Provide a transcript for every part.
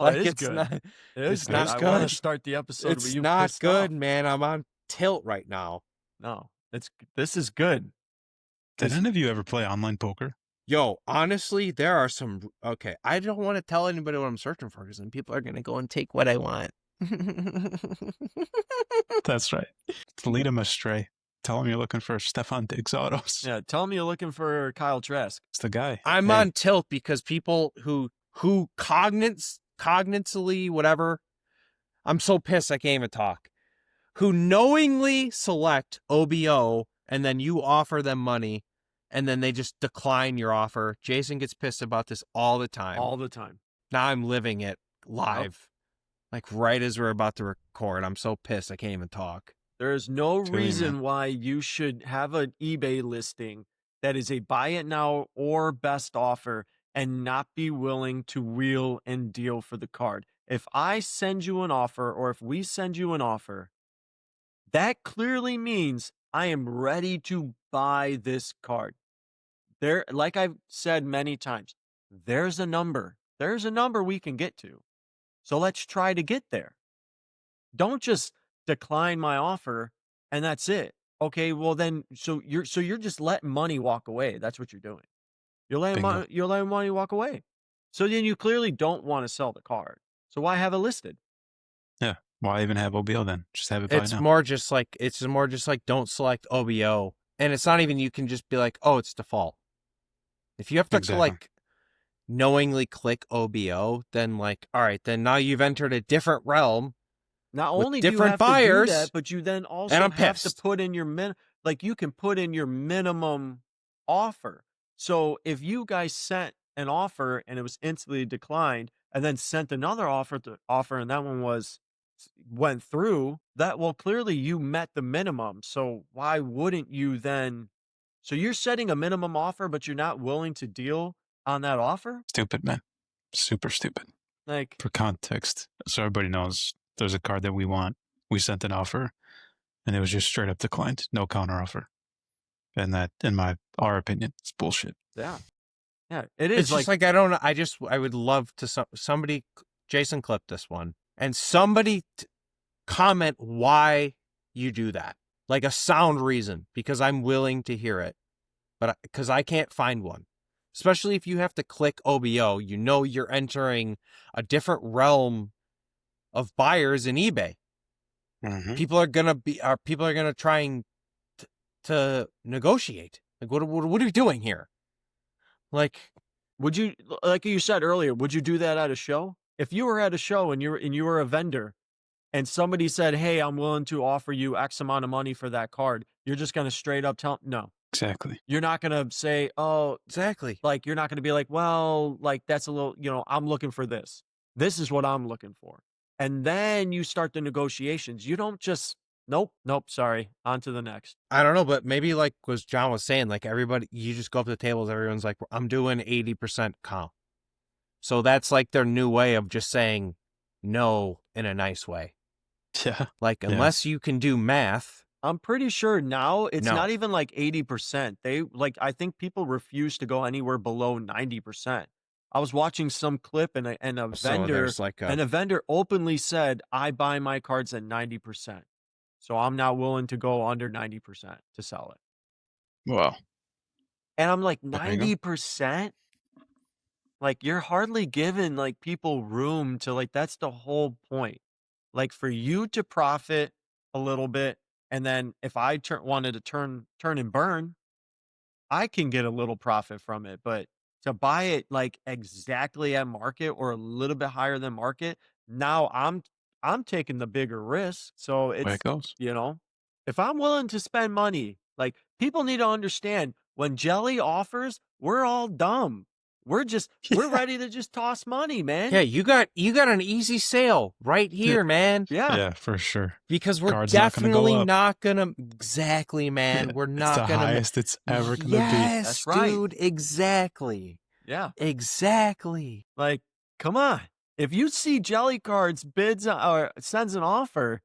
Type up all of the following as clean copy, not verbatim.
Oh, Like it is it's good. not. It is It's good. not I good. want to start the episode It's with you not pissed good, off. man. I'm on tilt right now. No, this is good. Did any of you ever play online poker? Yo, honestly, there are some. Okay, I don't want to tell anybody what I'm searching for because then people are gonna go and take what I want. That's right. Lead them astray. Tell them you're looking for Stefan Diggs autos. Yeah, tell me you're looking for Kyle Trask. It's the guy. I'm Hey, on tilt because people who cognitively whatever. I'm so pissed I can't even talk. Who knowingly select OBO and then you offer them money and then they just decline your offer. Jason gets pissed about this all the time. All the time. Now I'm living it live. Like right as we're about to record. I'm so pissed I can't even talk. There is no Feel you, reason man. why you should have an eBay listing that is a buy it now or best offer and not be willing to wheel and deal for the card. If I send you an offer or if we send you an offer, that clearly means I am ready to buy this card. There, like I've said many times, there's a number. There's a number we can get to. So let's try to get there. Don't just decline my offer and that's it. Okay, well then so you're just letting money walk away. That's what you're doing. You're letting money walk away. So then you clearly don't want to sell the card. So why have it listed? Yeah. Why even have OBO then? Just have it by It's now. more just like don't select OBO. And it's not even you can just be like, oh, it's default. If you have to Exactly. like knowingly click OBO, then like, all right, then now you've entered a different realm. Not with only do you different have buyers, to do that, but you then also and I'm have to pissed. put in your you can put in your minimum offer. So if you guys sent an offer and it was instantly declined, and then sent another offer and that one went through, that well clearly you met the minimum. So why wouldn't you then? So you're setting a minimum offer, but you're not willing to deal on that offer? Stupid, man. Super stupid. Like, For context, so everybody knows there's a card that we want. We sent an offer, and it was just straight up declined. No counter offer. And that, in our opinion, it's bullshit. yeah, it is. It's just like I would love to somebody Jason clip this one and somebody comment why you do that, like a sound reason, because I'm willing to hear it, but because I can't find one. Especially if you have to click OBO, you know you're entering a different realm of buyers in eBay. Mm-hmm. People are gonna try to negotiate. Like, what are you doing here? Like, would you, like you said earlier, would you do that at a show? If you were at a show and you were a vendor and somebody said, "Hey, I'm willing to offer you X amount of money for that card," you're just going to straight up tell no. Exactly. You're not going to say, "Oh, exactly. like you're not going to be like, well, like that's a little, I'm looking for this. This is what I'm looking for." And then you start the negotiations. You don't just nope, sorry, on to the next. I don't know, but maybe like was John was saying, like everybody, you just go up to the tables, everyone's like, I'm doing 80% comp. So that's like their new way of just saying no in a nice way. Yeah. Like, unless you can do math. I'm pretty sure now it's No. not even like 80%. I think people refuse to go anywhere below 90%. I was watching some clip and a vendor openly said, "I buy my cards at 90%. So I'm not willing to go under 90% to sell it." Wow. And I'm like, 90%? Like, you're hardly giving like people room to like, that's the whole point. Like, for you to profit a little bit, and then if I wanted to turn and burn, I can get a little profit from it. But to buy it like exactly at market or a little bit higher than market, now I'm taking the bigger risk. So There it's, it goes. if I'm willing to spend money, like people need to understand when Jelly offers, we're all dumb. We're ready to just toss money, man. Yeah, you got an easy sale right here, man. Yeah. Yeah, for sure. Because we're Card's definitely not gonna exactly, man. Yeah, We're not it's the gonna highest it's ever gonna yes, That's right. dude, exactly. Yeah. Exactly. Like, come on. If you see Jelly Cards bids or sends an offer,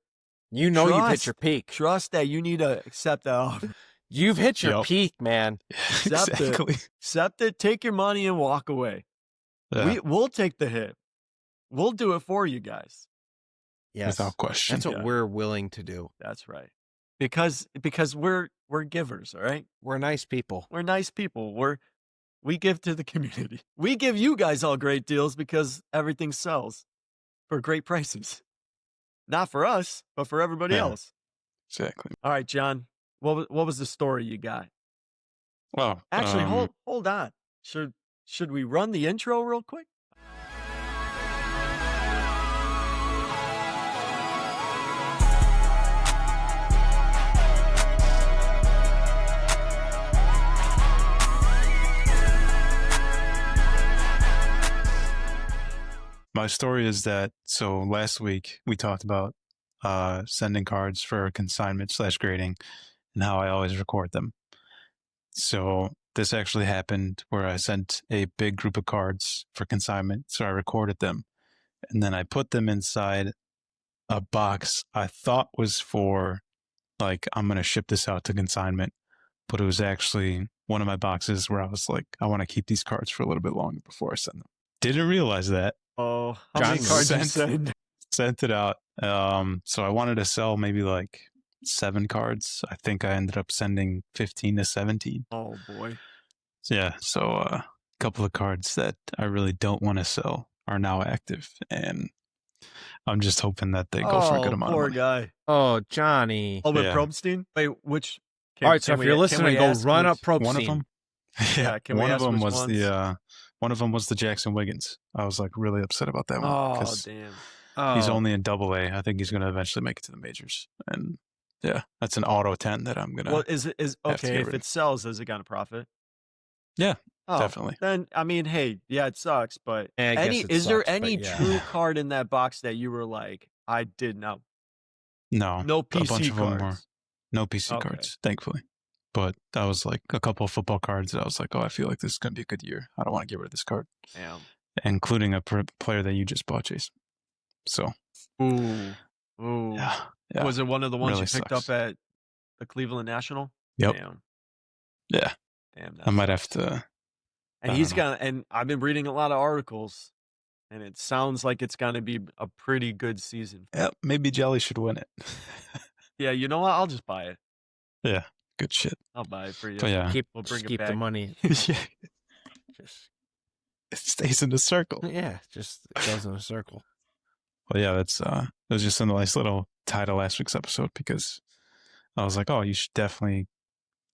you know you've hit your peak. Trust that you need to accept that offer. You've hit your peak, man. Exactly. Accept it, take your money and walk away. Yeah. We'll take the hit. We'll do it for you guys. Yes. Without question. That's what we're willing to do. That's right. Because we're givers, all right? We're nice people. We're nice people. We give to the community. We give you guys all great deals because everything sells for great prices. Not for us, but for everybody else. Exactly. All right, John. What was the story you got? Well, Actually, hold on. Should we run the intro real quick? my story is that, so last week we talked about sending cards for consignment/grading and how I always record them. So this actually happened where I sent a big group of cards for consignment. So I recorded them and then I put them inside a box I thought was for, like, I'm going to ship this out to consignment, but it was actually one of my boxes where I was like, I want to keep these cards for a little bit longer before I send them. Didn't realize that. Oh, how many cards you send? Sent it out. So I wanted to sell maybe like 7 cards. I think I ended up sending 15 to 17. Oh boy. So a couple of cards that I really don't want to sell are now active, and I'm just hoping that they go for a good amount of poor money. guy. Oh, Johnny. Oh, with Yeah. Probstein? Wait, which? All right, so if you're listening, go run up Probstein. One of them. Yeah, can we one of ask them which was ones? one of them was the Jackson Wiggins. I was like really upset about that one Oh, because damn. he's only in AA. I think he's going to eventually make it to the majors, and yeah, that's an auto 10 that I'm gonna. Well, is have to okay get if rid it of. sells? Is it gonna profit? Yeah, Oh, definitely. then I mean, hey, yeah, it sucks, but I guess it is there sucks, but any yeah. true card in that box that you were like, I did not? No, No a bunch PC of them were cards. no PC Okay. cards, thankfully. But that was like a couple of football cards that I was like, oh, I feel like this is gonna be a good year. I don't want to get rid of this card, Damn. including a player that you just bought, Chase. So, Ooh. yeah. Was it one of the ones Really you picked sucks. up at the Cleveland National? Yep. Damn. Yeah. Damn. I might sucks. have to. And I he's don't know. gonna. And I've been reading a lot of articles, and it sounds like it's gonna be a pretty good season. Yep. Maybe Jelly should win it. Yeah, you know what? I'll just buy it. Yeah. Good shit. I'll buy it for you. But yeah, We'll bring it keep back. the money. yeah. Just It stays in the circle. yeah, just it goes in a circle. Well, yeah, that's it was just a nice little tie to last week's episode because I was like, oh, you should definitely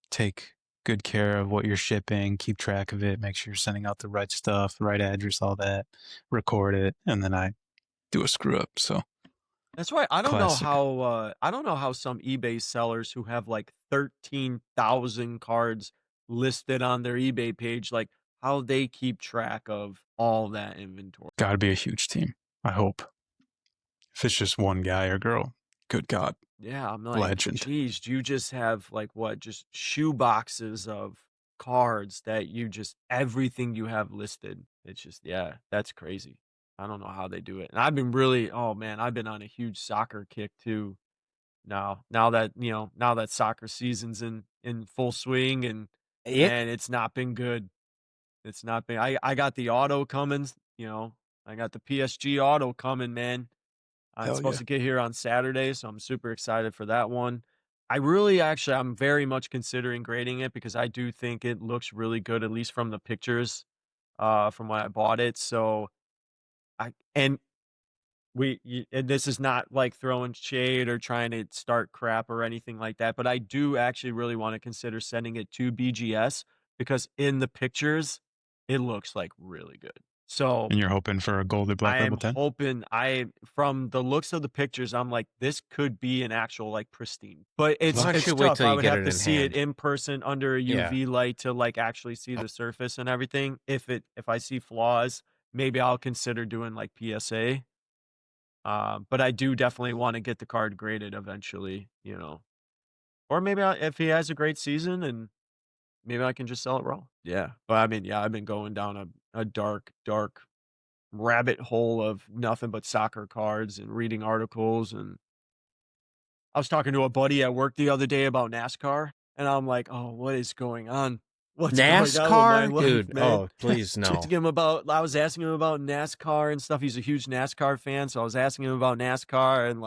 take good care of what you're shipping, keep track of it, make sure you're sending out the right stuff, the right address, all that, record it, and then I do a screw up. So That's right. I don't Classic. know how some eBay sellers who have like 13,000 cards listed on their eBay page, like how they keep track of all that inventory. Gotta be a huge team, I hope. If it's just one guy or girl, good God. Yeah, I'm like, Legend. geez, do you just have like what, just shoe boxes of cards that you just everything you have listed. It's just, yeah, that's crazy. I don't know how they do it. And I've been really, oh man, I've been on a huge soccer kick too. Now that, now that soccer season's in full swing and man, it's not been good. It's not been, I got the auto coming, I got the PSG auto coming, man. It's Hell supposed yeah. to get here on Saturday, so I'm super excited for that one. I'm very much considering grading it because I do think it looks really good, at least from the pictures, from when I bought it. So I and and this is not like throwing shade or trying to start crap or anything like that, but I do actually really want to consider sending it to BGS because in the pictures, it looks like really good. So And you're hoping for a gold or black I label am 10? hoping from the looks of the pictures, I'm like, this could be an actual like pristine. But Why it's don't you wait tough. till I you would get have it to in see it hand? in person under a Yeah. UV light to like actually see the surface and everything. If I see flaws, maybe I'll consider doing like PSA. But I do definitely want to get the card graded eventually, Or maybe if he has a great season and maybe I can just sell it raw. Yeah. But I mean, yeah, I've been going down a dark, dark rabbit hole of nothing but soccer cards and reading articles. And I was talking to a buddy at work the other day about NASCAR, and I'm like, oh, what is going on? What's going on with my NASCAR, life, dude. man? Oh, please no. I was asking him about NASCAR and stuff. He's a huge NASCAR fan, so I was asking him about NASCAR, and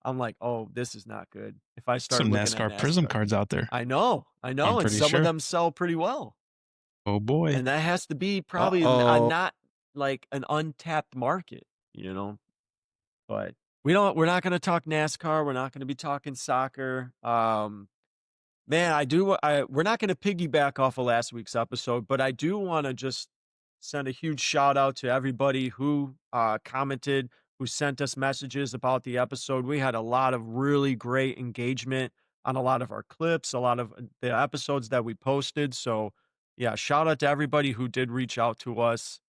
I'm like, oh, this is not good. If I start Some looking at NASCAR Prism NASCAR, cards out there. I I'm know, and pretty some of sure. them sell pretty well, Oh boy. and that has to be probably Uh-oh. not like an untapped market, you know. But we're not going to talk NASCAR. We're not going to be talking soccer. Man, we're not going to piggyback off of last week's episode, but I do want to just send a huge shout out to everybody who commented, who sent us messages about the episode. We had a lot of really great engagement on a lot of our clips, a lot of the episodes that we posted. So, yeah, shout out to everybody who did reach out to us.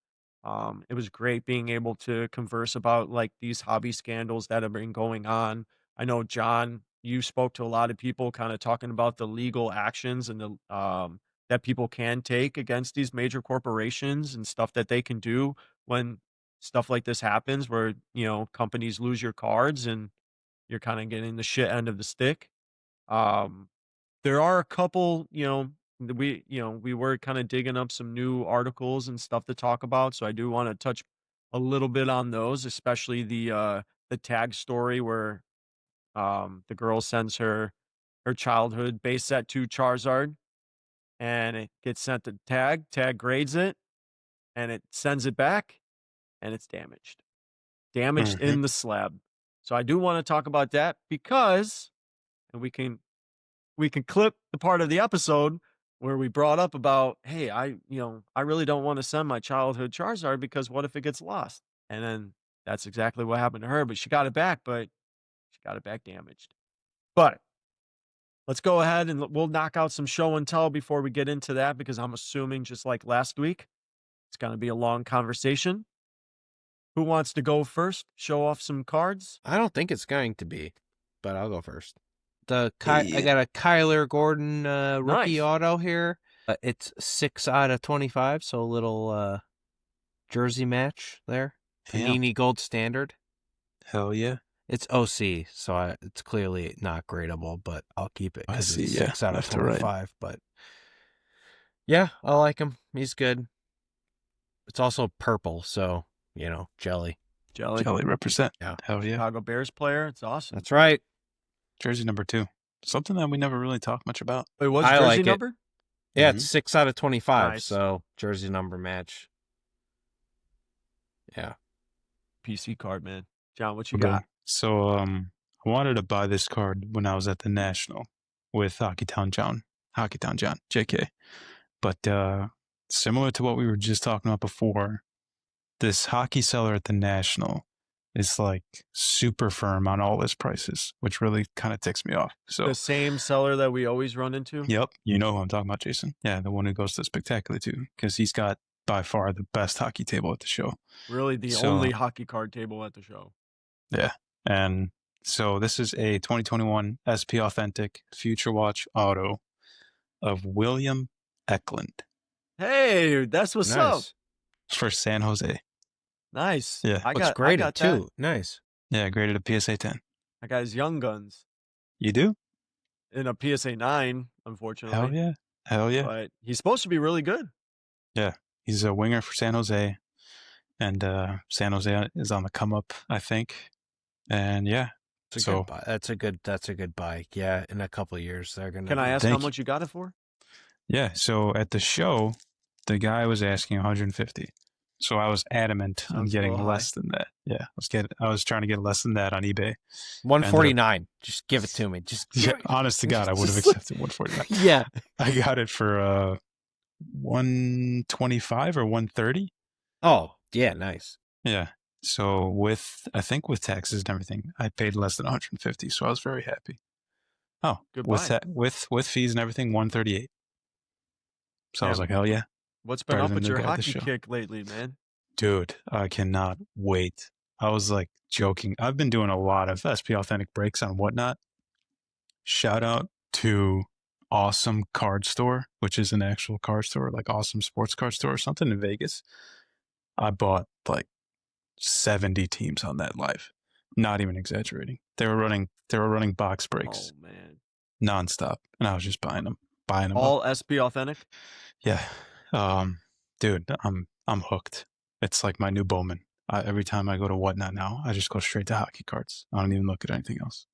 It was great being able to converse about like these hobby scandals that have been going on. I know, John, you spoke to a lot of people kind of talking about the legal actions and the that people can take against these major corporations and stuff that they can do when stuff like this happens where, companies lose your cards and you're kind of getting the shit end of the stick. Um, there are a couple, we were kind of digging up some new articles and stuff to talk about, so I do want to touch a little bit on those, especially the tag story where the girl sends her childhood base set to Charizard and it gets sent to Tag grades it and it sends it back and it's damaged. Damaged Hmm. in the slab. So I do want to talk about that because and we can clip the part of the episode where we brought up about, hey, I really don't want to send my childhood Charizard because what if it gets lost? And then that's exactly what happened to her, but she got it back, but she got it back damaged. But let's go ahead and we'll knock out some show and tell before we get into that because I'm assuming just like last week, it's going to be a long conversation. Who wants to go first? Show off some cards? I don't think it's going to be, but I'll go first. I Yeah. got a Kyler Gordon rookie Nice. auto here. It's 6 out of 25, so a little jersey match there. Damn. Panini Gold Standard. Hell yeah. It's OC, so it's clearly not gradable, but I'll keep it I because see. it's Yeah. 6 out of Left to right. 25. But yeah, I like him. He's good. It's also purple, so, jelly. Jelly. Jelly represent. Yeah. Hell yeah. Chicago Bears player. It's awesome. That's right. Jersey number 2. Something that we never really talked much about. Wait, what's I jersey like it. number? Yeah, it's 6 out of 25, Nice. so jersey number match. Yeah. PC card, man. John, what you Okay. got? So I wanted to buy this card when I was at the National with Hockeytown John, JK. But similar to what we were just talking about before, this hockey seller at the National is like super firm on all his prices, which really kind of ticks me off. So The same seller that we always run into? yep, you know who I'm talking about, Jason. Yeah, the one who goes to Spectacular too, because he's got by far the best hockey table at the show. Really the So- only hockey card table at the show. Yeah. And so this is a 2021 SP Authentic Future Watch Auto of William Eklund Hey, that's what's up. Nice. for San Jose. Nice. Yeah. I Looks got graded, that. too. Nice. Yeah, graded a PSA 10. I got his young guns You do? in a PSA 9, unfortunately. Hell yeah. Hell yeah. But he's supposed to be really good. Yeah. He's a winger for San Jose. And San Jose is on the come up, I think. And yeah. It's a So- good buy. That's a good buy. Yeah, in a couple of years they're gonna. Can I ask Thank how you. much you got it for? Yeah. So at the show, the guy was asking 150. So I was adamant on Sounds a getting little less than that. Yeah. I was trying to get less than that on eBay. 149? Just give it to me. Just give Yeah, it. honest to God, I would have Just like- accepted 149. Yeah. I got it for 125 or 130. Oh, yeah, nice. Yeah. So I think with taxes and everything, I paid less than 150. So I was very happy. Oh, Good with buy. with fees and everything, 138. So I was Damn. like, hell yeah, What's been better up than with the your guy at the hockey show. kick lately, man? dude! I cannot wait. I was like joking. I've been doing a lot of SP Authentic breaks on Whatnot. Shout out to Awesome Card Store, which is an actual card store, like Awesome Sports Card Store or something in Vegas. I bought like 70 teams on that live. Not even exaggerating. They were running box breaks Oh man. nonstop, and I was just buying them All SP authentic? Yeah. Dude, I'm hooked. It's like my new Bowman. Every time I go to Whatnot now, I just go straight to hockey cards. I don't even look at anything else.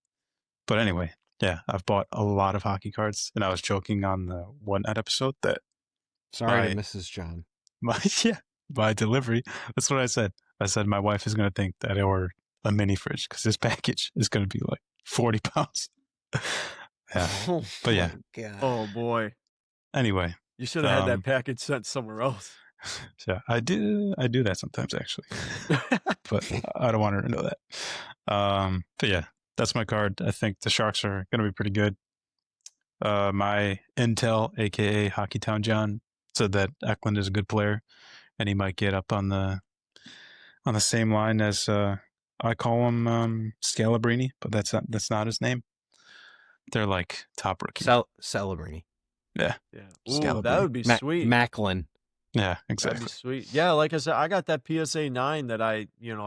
But anyway, yeah, I've bought a lot of hockey cards, and I was joking on the Whatnot episode that Sorry to my Mrs. John. my yeah, by delivery. That's what I said. I said my wife is gonna think that I ordered a mini fridge because this package is gonna be like 40 pounds. Yeah. Oh But yeah. my god. Oh boy. Anyway, You should have had that um, package sent somewhere else. yeah, I do that sometimes actually, but I don't want her to know that. But yeah, that's my card. I think the Sharks are gonna be pretty good. My intel, aka Hockeytown John, said that Eklund is a good player, and he might get up on the same line as I call him Scalabrini, but that's not his name. They're like top rookie. Celebrini. Yeah, Yeah. Ooh, that Scalabrini. would be sweet. Macklin. Yeah, That'd be exactly. sweet. Yeah, like I said, I got that PSA 9 that I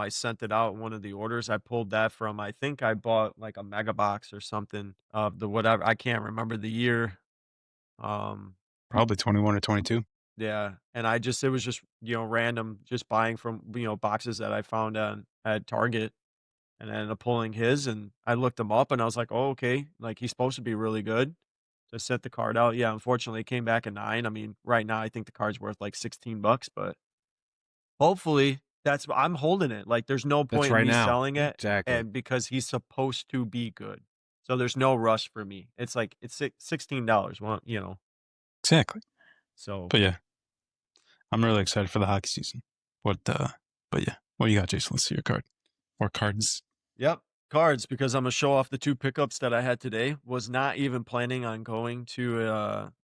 sent it out in one of the orders. I pulled that from, I think I bought like a mega box or something of the whatever. I can't remember the year. Um, Probably 21 or 22. yeah. And it was just, random, just buying from, boxes that I found at Target and I ended up pulling his and I looked him up and I was like, oh, okay. Like he's supposed to be really good. So I sent the card out. Yeah. Unfortunately, it came back a 9. I mean, right now, I think the card's worth like 16 bucks, but hopefully, I'm holding it, like, there's no That's point in right me now. selling it, Exactly. and because he's supposed to be good. So there's no rush for me. It's like it's $16, well, Exactly. so But yeah, I'm really excited for the hockey season. What? But yeah, what do you got, Jason? Let's see your card or cards. yep, cards because Imma show off the 2 pickups that I had today. Was not even planning on going to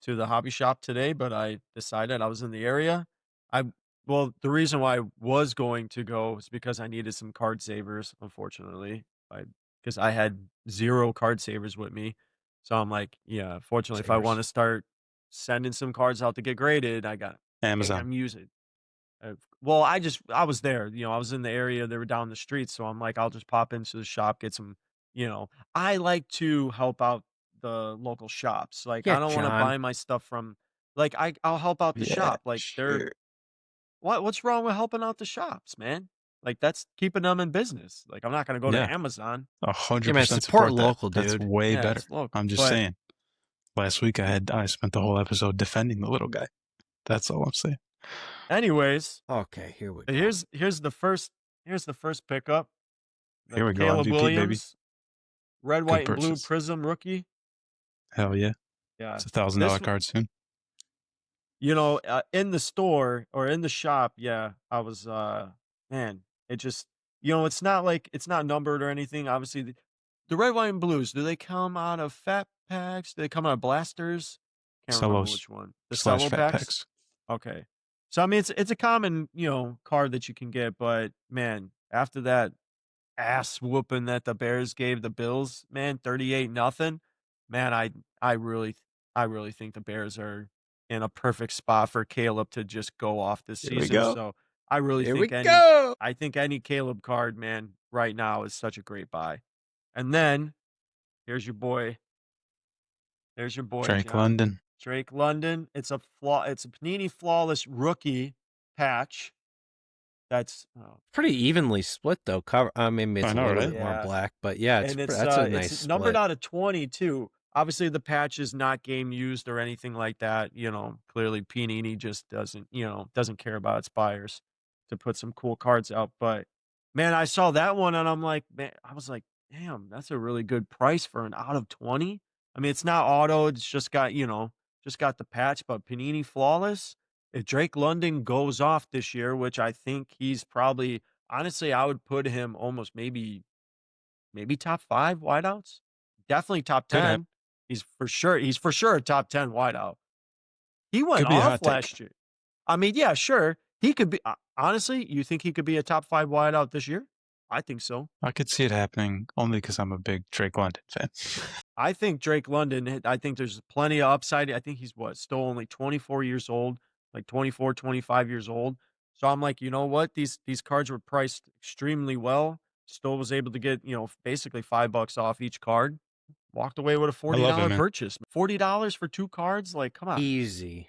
the hobby shop today, but I decided I was in the area. I Well, the reason why I was going to go is because I needed some card savers, unfortunately. Because I had 0 card savers with me. So I'm like, yeah, fortunately, if I Savers. wanna start sending some cards out to get graded, I got Amazon. damn use it. Well, I was there, I was in the area, they were down the street, so I'm like, I'll just pop into the shop, get some, I like to help out the local shops. Like, Yeah, I don't wanna John. buy my stuff from like, I'll help out the Yeah, shop. Like, they're sure. what's wrong with helping out the shops, man? Like, that's keeping them in business. Like, I'm not gonna go to Yeah, Amazon. a Yeah, hundred man, percent support support that. local, That's dude. way Yeah, better. it's local, I'm just but saying. Last week I spent the whole episode defending the little guy. That's all I'm saying. anyways, Okay, here we go. here's the first pickup, the Here we go, Caleb MVP baby. Williams, red, Good white, and blue purchase. prism rookie. Hell yeah. Yeah. It's $1,000 This card soon. In the store or in the shop, yeah, I was, man, it just, it's not numbered or anything. Obviously, the red, white, and blues, do they come out of fat packs? Do they come out of blasters? Can't remember Cellos which one. The slash cello fat packs? packs. Okay. So, I mean, it's a common, card that you can get, but man, after that ass whooping that the Bears gave the Bills, man, 38 nothing. Man, I really think the Bears are in a perfect spot for Caleb to just go off this Here we season. go. So I really Here think we go. any Caleb card, man, right now is such a great buy. And then here's your boy. There's your boy, Drake John. London. Drake London. It's a Panini flawless rookie patch. That's Pretty evenly split though. Cover. I mean, it's I a know, little right? bit more yeah. black, but yeah, And that's a nice it's numbered split. out of 20 too. Obviously, the patch is not game used or anything like that. Clearly Panini just doesn't care about its buyers to put some cool cards out. But man, I saw that one and I'm like, man, I was like, damn, that's a really good price for an out of 20. I mean, it's not auto, it's just got the patch, but Panini flawless. If Drake London goes off this year, which I think he's probably honestly, I would put him almost maybe top 5 wideouts. Definitely top Could have. 10. He's for sure a top 10 wideout. He went Could be a off hot take. last year. I mean, yeah, sure. He could be honestly, you think he could be a top 5 wideout this year? I think so. I could see it happening only because I'm a big Drake London fan. I think Drake London, I think there's plenty of upside. I think he's still only 24 years old, like 24, 25 years old. So I'm like, you know what? These cards were priced extremely well. Still was able to get, basically $5 off each card. Walked away with a I love it, $40 man. purchase. $40 for 2 cards? Like, come on. Easy.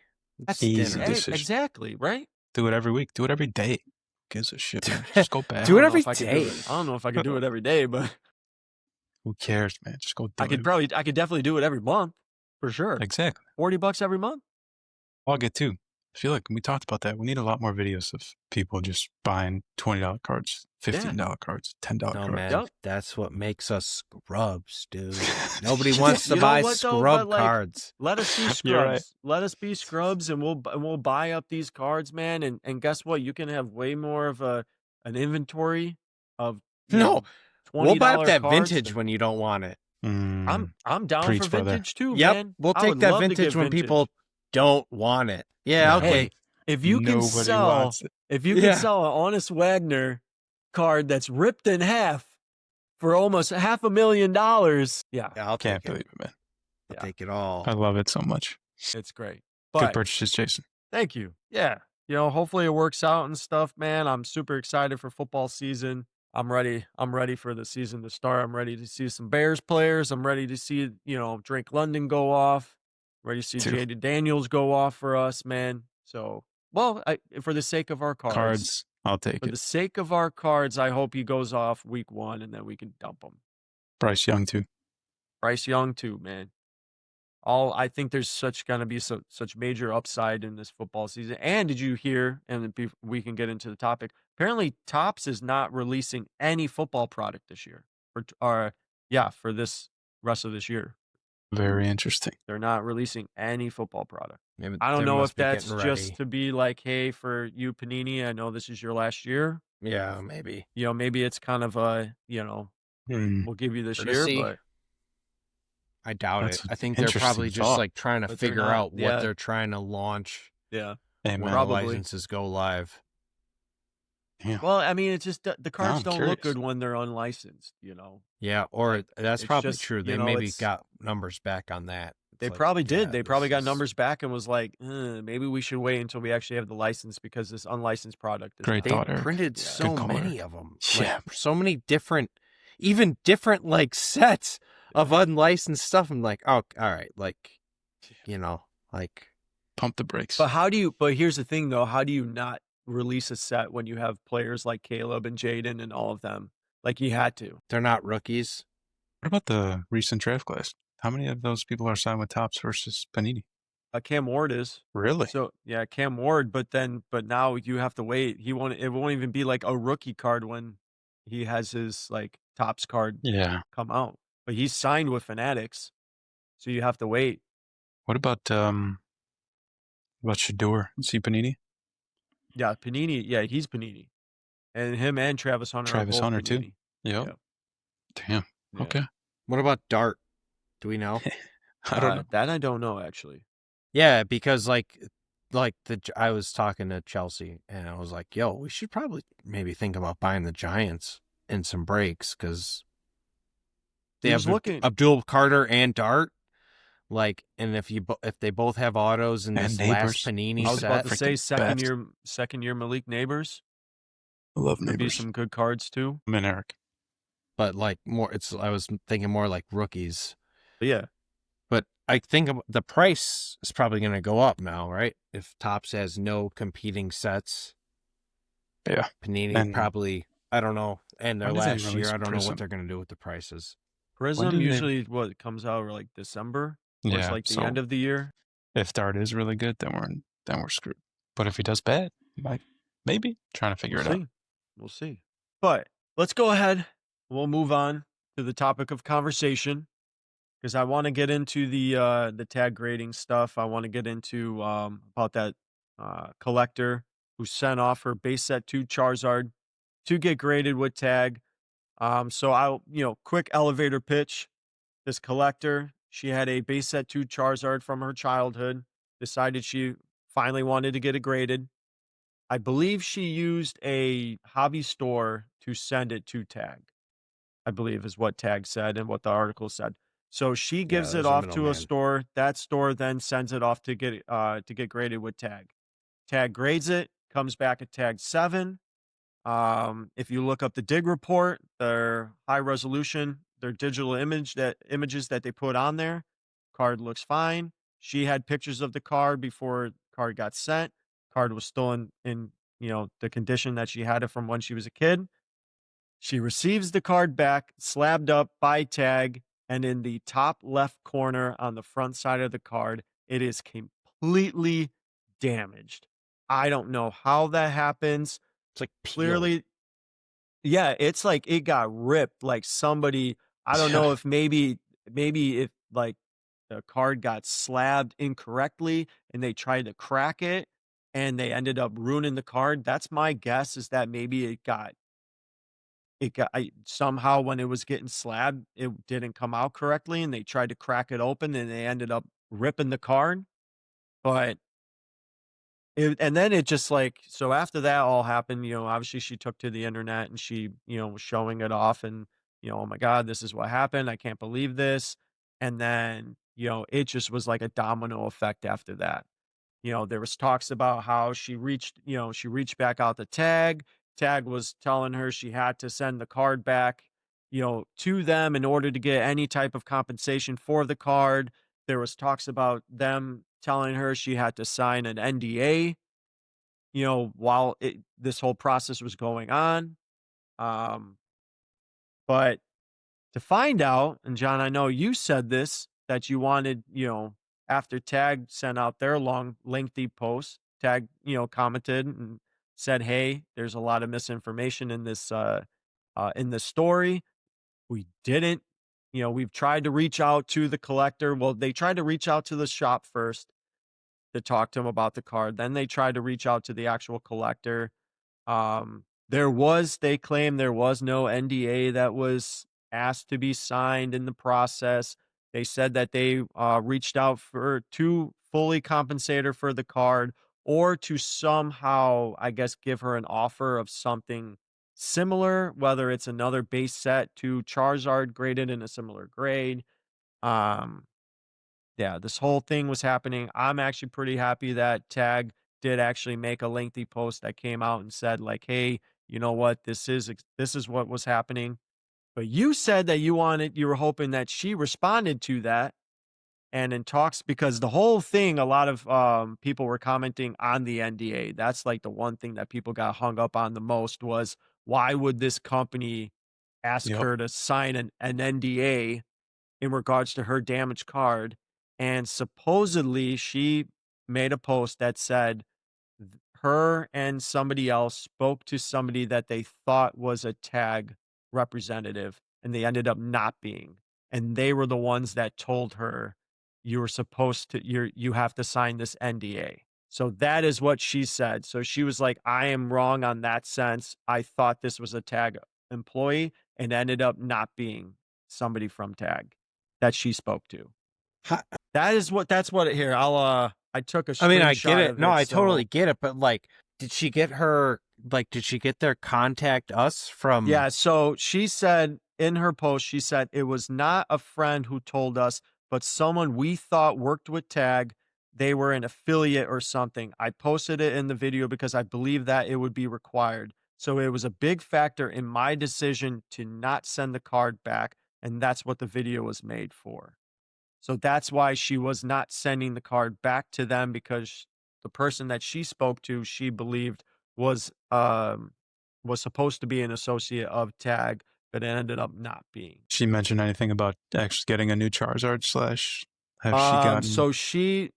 It's Easy dinner. decision. Exactly, right? Do it every week. Do it every day. Gives a shit, man. Just go back. Do it I don't know every if I could do day. it. I don't know if I could do it every day, but Who cares, man? Just go do I could it. definitely do it every month for sure. Exactly. $40 every month. I'll get too. I feel like we talked about that. We need a lot more videos of people just buying $20 cards, $15 cards, $10 No, cards. man, Yep. that's what makes us scrubs, dude. Nobody Yeah, wants to You know buy what, though? scrub But, like, cards. let us be scrubs. You're right. Let us be scrubs, and we'll buy up these cards, man. And guess what? You can have way more of an inventory of No, we'll buy up $20 that cards. vintage when you don't want it. I'm down Preach, for brother. vintage too, Yep, man. we'll I take would that love to vintage get when people don't want it. Yeah, No. okay. Hey, if you can Nobody sell, wants it. if you can sell an Honest Wagner card that's ripped in half for almost $500,000, yeah, I'll Can't take it. believe it, man. I'll Yeah. take it all. I love it so much. it's great. Good But purchases, Jason. thank you. Yeah, hopefully it works out and stuff, man. I'm super excited for football season. I'm ready. I'm ready for the season to start. I'm ready to see some Bears players. I'm ready to see, Drake London go off. Ready to see Too. Jaden Daniels go off for us, man. So, for the sake of our Cards, I'll take for it. the sake of our cards, I hope he goes off week 1 and then we can dump him. Bryce Young, too. Bryce Young too, man. I think there's gonna be such major upside in this football season. And did you hear? And we can get into the topic. Apparently, Topps is not releasing any football product this year, for this rest of this year. Very interesting. They're not releasing any football product. Maybe I don't they know must if be that's getting just ready. to be like, hey, for you, Panini, I know this is your last year. Yeah, maybe. Maybe it's kind of we'll give you this year, Courtesy. but I doubt That's it. an I think they're probably interesting just thought. like trying to But they're figure not- out what yeah. they're trying to launch yeah. Amen. when Probably. the licenses go live. Yeah. Well, I mean, it's just the cards I'm don't curious. look good when they're unlicensed. Yeah, or that's it's probably just, true. They maybe got numbers back on that. They It's like, probably did. yeah, They probably this got is- numbers back and was like, maybe we should wait until we actually have the license because this unlicensed product is Great not- They thought, Eric. printed Yeah. so Good call, many Eric. of them. Yeah. Like, so many different, even different like sets of unlicensed stuff. I'm like, oh, all right, like, like Pump the brakes. But here's the thing though, how do you not release a set when you have players like Caleb and Jaden and all of them? Like you had to. they're not rookies. What about the recent draft class? How many of those people are signed with Topps versus Panini? Cam Ward is. Really? So yeah, Cam Ward, but now you have to wait. It won't even be like a rookie card when he has his like Topps card Yeah. come out. But he's signed with Fanatics, so you have to wait. What about Shador? Is he Panini? Yeah, Panini. Yeah, he's Panini, and him and Travis Hunter. Travis are both Hunter, too? Panini. Yep. Yeah. Damn. Yeah. Okay. What about Dart? Do we know? I don't know. That I don't know actually. Yeah, because I was talking to Chelsea and I was like, yo, we should probably maybe think about buying the Giants in some breaks because they He have was looking- Abdul Carter and Dart. Like, and if they both have autos in And this Neighbors. last Panini I was about set, to say freaking second year Malik Neighbors. I love There'd be neighbors. some good cards too. I'm in, Eric. but like more, I was thinking more like rookies. But yeah, But I think the price is probably going to go up now, right? If Topps has no competing sets. Yeah. Panini And- probably, I don't know. And their When did they last year, release I don't know Prism? what they're going to do with the prices. Prism did they- usually comes out like December. Or it's like the so end of the year. if Dart is really good, then we're screwed. But if he does bad, maybe trying to figure it out. We'll see. But let's go ahead. We'll move on to the topic of conversation because I want to get into the tag grading stuff. I want to get into about that collector who sent off her base set 2 Charizard to get graded with tag. So I'll quick elevator pitch. This collector, she had a base set 2 Charizard from her childhood. Decided she finally wanted to get it graded. I believe she used a hobby store to send it to Tag. I believe is what Tag said and what the article said. So she gives there's it a off to a middleman. store. That store then sends it off to get graded with Tag. Tag grades it, comes back at Tag 7. If you look up the dig report, their high resolution, their digital images that they put on there, card looks fine. She had pictures of the card before card got sent. Card was still in the condition that she had it from when she was a kid. She receives the card back, slabbed up by tag, and in the top left corner on the front side of the card, it is completely damaged. I don't know how that happens. It's like peeled. Clearly, yeah, it's like it got ripped. Like somebody, I don't Yeah. know if maybe if like the card got slabbed incorrectly and they tried to crack it and they ended up ruining the card. That's my guess, is that maybe somehow when it was getting slabbed, it didn't come out correctly and they tried to crack it open and they ended up ripping the card. But and then it just like, so after that all happened, obviously she took to the internet and she, was showing it off and, oh my God, this is what happened. I can't believe this. And then, it just was like a domino effect after that. There was talks about how she reached back out to Tag. Tag was telling her she had to send the card back, to them in order to get any type of compensation for the card. There was talks about them telling her she had to sign an NDA, while this whole process was going on. Um, but to find out, and John, I know you said this, that you wanted, after Tag sent out their long, lengthy post, Tag, commented and said, "Hey, there's a lot of misinformation in this story. We didn't, we've tried to reach out to the collector. Well, they tried to reach out to the shop first to talk to him about the card. Then they tried to reach out to the actual collector. They claim there was no NDA that was asked to be signed in the process. They said that they reached out to fully compensate her for the card or to somehow, I guess, give her an offer of something similar, whether it's another base set to Charizard graded in a similar grade. Um, yeah, this whole thing was happening. I'm actually pretty happy that Tag did actually make a lengthy post that came out and said like, "Hey, you know what? This is what was happening." But you said that you were hoping that she responded to that and in talks, because the whole thing, a lot of people were commenting on the NDA. That's like the one thing that people got hung up on the most was, why would this company ask Yep. her to sign an NDA in regards to her damaged card? And supposedly she made a post that said her and somebody else spoke to somebody that they thought was a Tag representative and they ended up not being. And they were the ones that told her, you have to sign this NDA. So that is what she said. So she was like, I am wrong on that sense. I thought this was a Tag employee and ended up not being somebody from Tag that she spoke to. Ha- That's what here. I took a I mean, I get screenshot it. of No, it. I totally So get it. But like, did she get their contact us from? yeah, so she said in her post, she said it was not a friend who told us, but someone we thought worked with Tag. They were an affiliate or something. I posted it in the video because I believe that it would be required. So it was a big factor in my decision to not send the card back, and that's what the video was made for. So that's why she was not sending the card back to them, because the person that she spoke to, she believed was supposed to be an associate of Tag, but it ended up not being. She mentioned anything about actually getting a new Charizard slash? Have she gotten?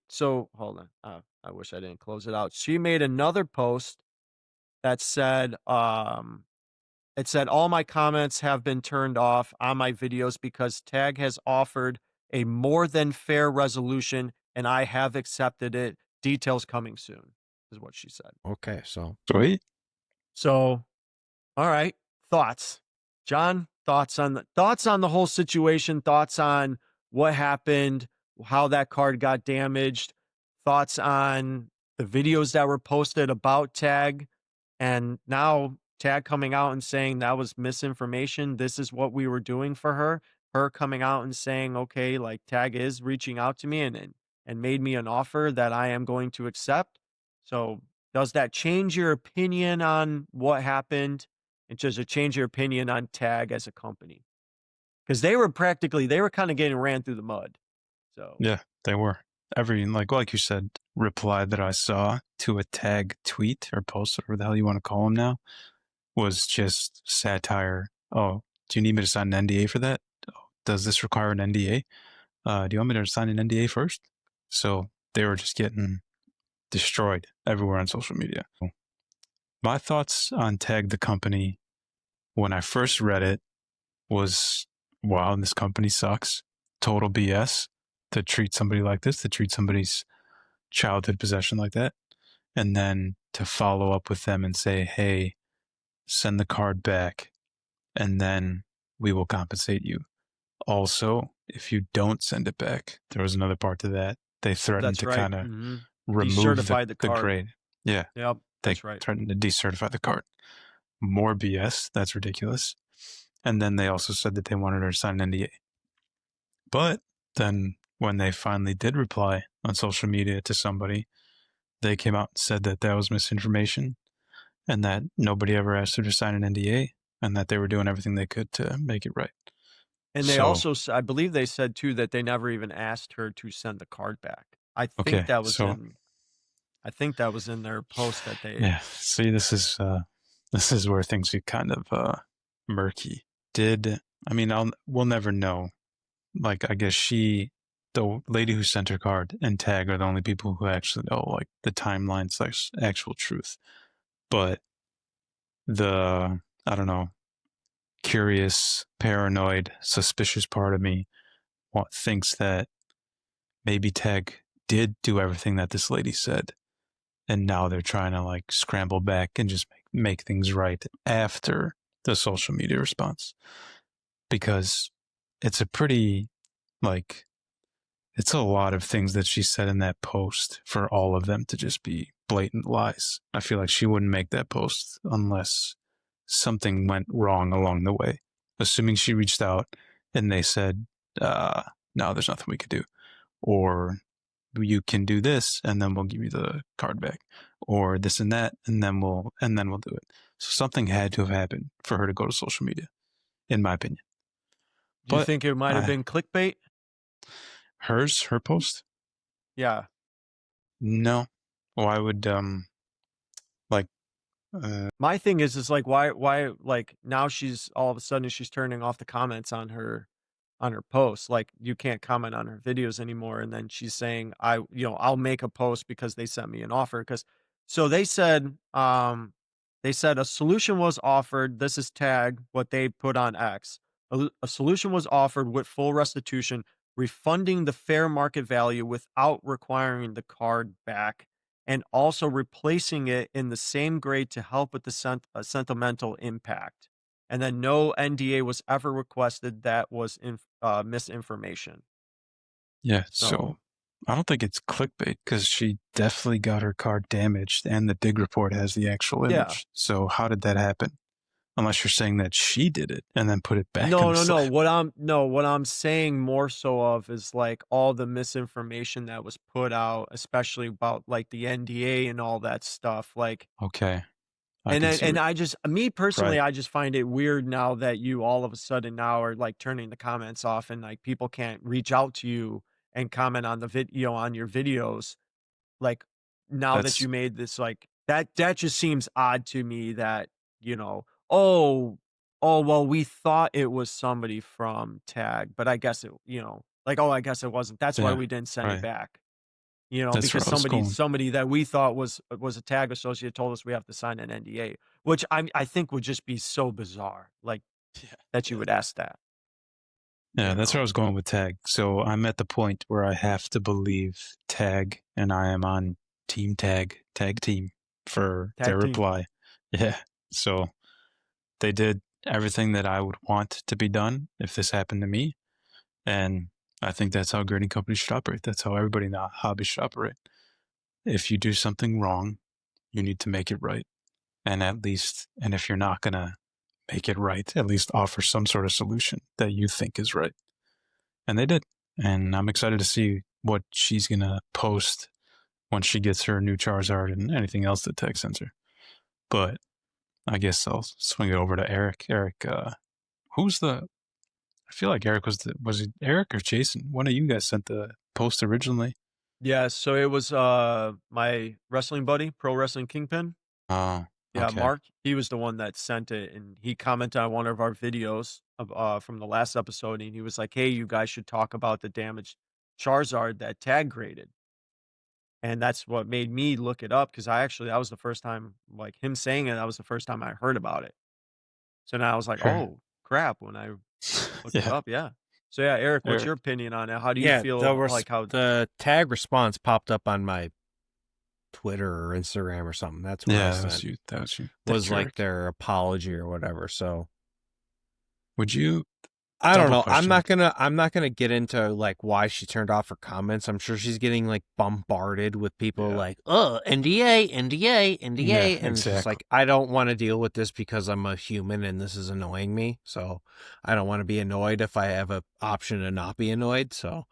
So hold on. I wish I didn't close it out. She made another post that said, it said, all my comments have been turned off on my videos because Tag has offered a more than fair resolution and I have accepted it. Details coming soon, is what she said. Okay, so Sweet. So, all right. Thoughts. John, thoughts on the whole situation, thoughts on what happened, how that card got damaged, thoughts on the videos that were posted about Tag, and now Tag coming out and saying that was misinformation. This is what we were doing for her. Her coming out and saying, okay, like Tag is reaching out to me and made me an offer that I am going to accept. So does that change your opinion on what happened? And does it change your opinion on Tag as a company? Because they were kind of getting ran through the mud. So Yeah, they were. Like you said, reply that I saw to a tag tweet or post, whatever the hell you want to call them now, was just satire. Oh, do you need me to sign an NDA for that? Does this require an NDA? Do you want me to sign an NDA first? So they were just getting destroyed everywhere on social media. My thoughts on Tag the company when I first read it was, wow, this company sucks. Total BS to treat somebody like this, to treat somebody's childhood possession like that. And then to follow up with them and say, hey, send the card back and then we will compensate you. Also, if you don't send it back, there was another part to that. They threatened That's to right. kind of Mm-hmm. remove Decertify the the card. grade. Yeah, Yep, they that's right. threatened to decertify the card. More BS. That's ridiculous. And then they also said that they wanted her to sign an NDA. But then when they finally did reply on social media to somebody, they came out and said that that was misinformation and that nobody ever asked her to sign an NDA and that they were doing everything they could to make it right. And they So, also I believe they said too that they never even asked her to send the card back. okay. So, I think that was in their post that they yeah, see, this is where things get kind of murky. I mean, we'll never know. Like, I guess the lady who sent her card and Tag are the only people who actually know like the timeline slash actual truth. But I don't know, curious, paranoid, suspicious part of me thinks that maybe Tag did do everything that this lady said, and now they're trying to like scramble back and just make things right after the social media response, because it's a pretty like it's a lot of things that she said in that post for all of them to just be blatant lies. I feel like she wouldn't make that post unless something went wrong along the way. Assuming she reached out and they said, no, there's nothing we could do. Or you can do this and then we'll give you the card back. Or this and that, and then we'll do it. So something had to have happened for her to go to social media, in my opinion. do you But think it might have been clickbait? her post? Yeah. No. Why would like My thing is like why like now she's all of a sudden she's turning off the comments on her posts. Like you can't comment on her videos anymore. And then she's saying, I'll make a post because they sent me an offer. Cause so they said a solution was offered. This is tag what they put on X. A solution was offered with full restitution, refunding the fair market value without requiring the card back and also replacing it in the same grade to help with the sentimental impact. And then no NDA was ever requested. That was misinformation. yeah, so So I don't think it's clickbait because she definitely got her card damaged and the dig report has the actual yeah, image. So how did that happen? Unless you're saying that she did it and then put it back in no, the no, no. slab. What I'm saying more so of is like all the misinformation that was put out, especially about like the NDA and all that stuff. Like Okay. I And can then see and what I just me personally, right. I just find it weird now that you all of a sudden now are like turning the comments off and like people can't reach out to you and comment on the video on your videos. Like now that That's you made this like that just seems odd to me that, oh, oh well, we thought it was somebody from Tag, but I guess like, oh, I guess it wasn't. That's why yeah, we didn't send it right. back. That's where Because I was going. somebody that we thought was a tag associate told us we have to sign an NDA, which I think would just be so bizarre, like, Yeah. that you Yeah. would ask that, Yeah, you that's where I know? was going with Tag. So I'm at the point where I have to believe Tag and I am on Team Tag Team for their Tag team. reply. Yeah. So they did everything that I would want to be done if this happened to me. And I think that's how grading companies should operate. That's how everybody in the hobby should operate. If you do something wrong, you need to make it right. And if you're not going to make it right, at least offer some sort of solution that you think is right. And they did. And I'm excited to see what she's going to post once she gets her new Charizard and anything else that Tech sends her. But I guess I'll swing it over to Eric. Eric, who's the I feel like Eric was it Eric or Jason? One of you guys sent the post originally. Yeah, so it was my wrestling buddy, Pro Wrestling Kingpin. Oh, Yeah, okay. Mark, he was the one that sent it, and he commented on one of our videos of from the last episode, and he was like, "Hey, you guys should talk about the damaged Charizard that tag graded." And that's what made me look it up because that was the first time, like him saying it, that was the first time I heard about it. So now I was like, Sure. "Oh crap!" When I looked it Yeah. up, yeah. So yeah, Eric, what's There. your opinion on it? How do you Yeah, feel like how? the tag response popped up on my Twitter or Instagram or something. That's what I Yeah, that was sent. you. That was you. Was Thank you, like Eric. their apology or whatever. So Would you I don't double know. question? I'm not gonna get into like why she turned off her comments. I'm sure she's getting like bombarded with people Yeah, like, NDA, NDA, Yeah, NDA. And it's just exactly. like I don't want to deal with this because I'm a human and this is annoying me. So I don't want to be annoyed if I have an option to not be annoyed. So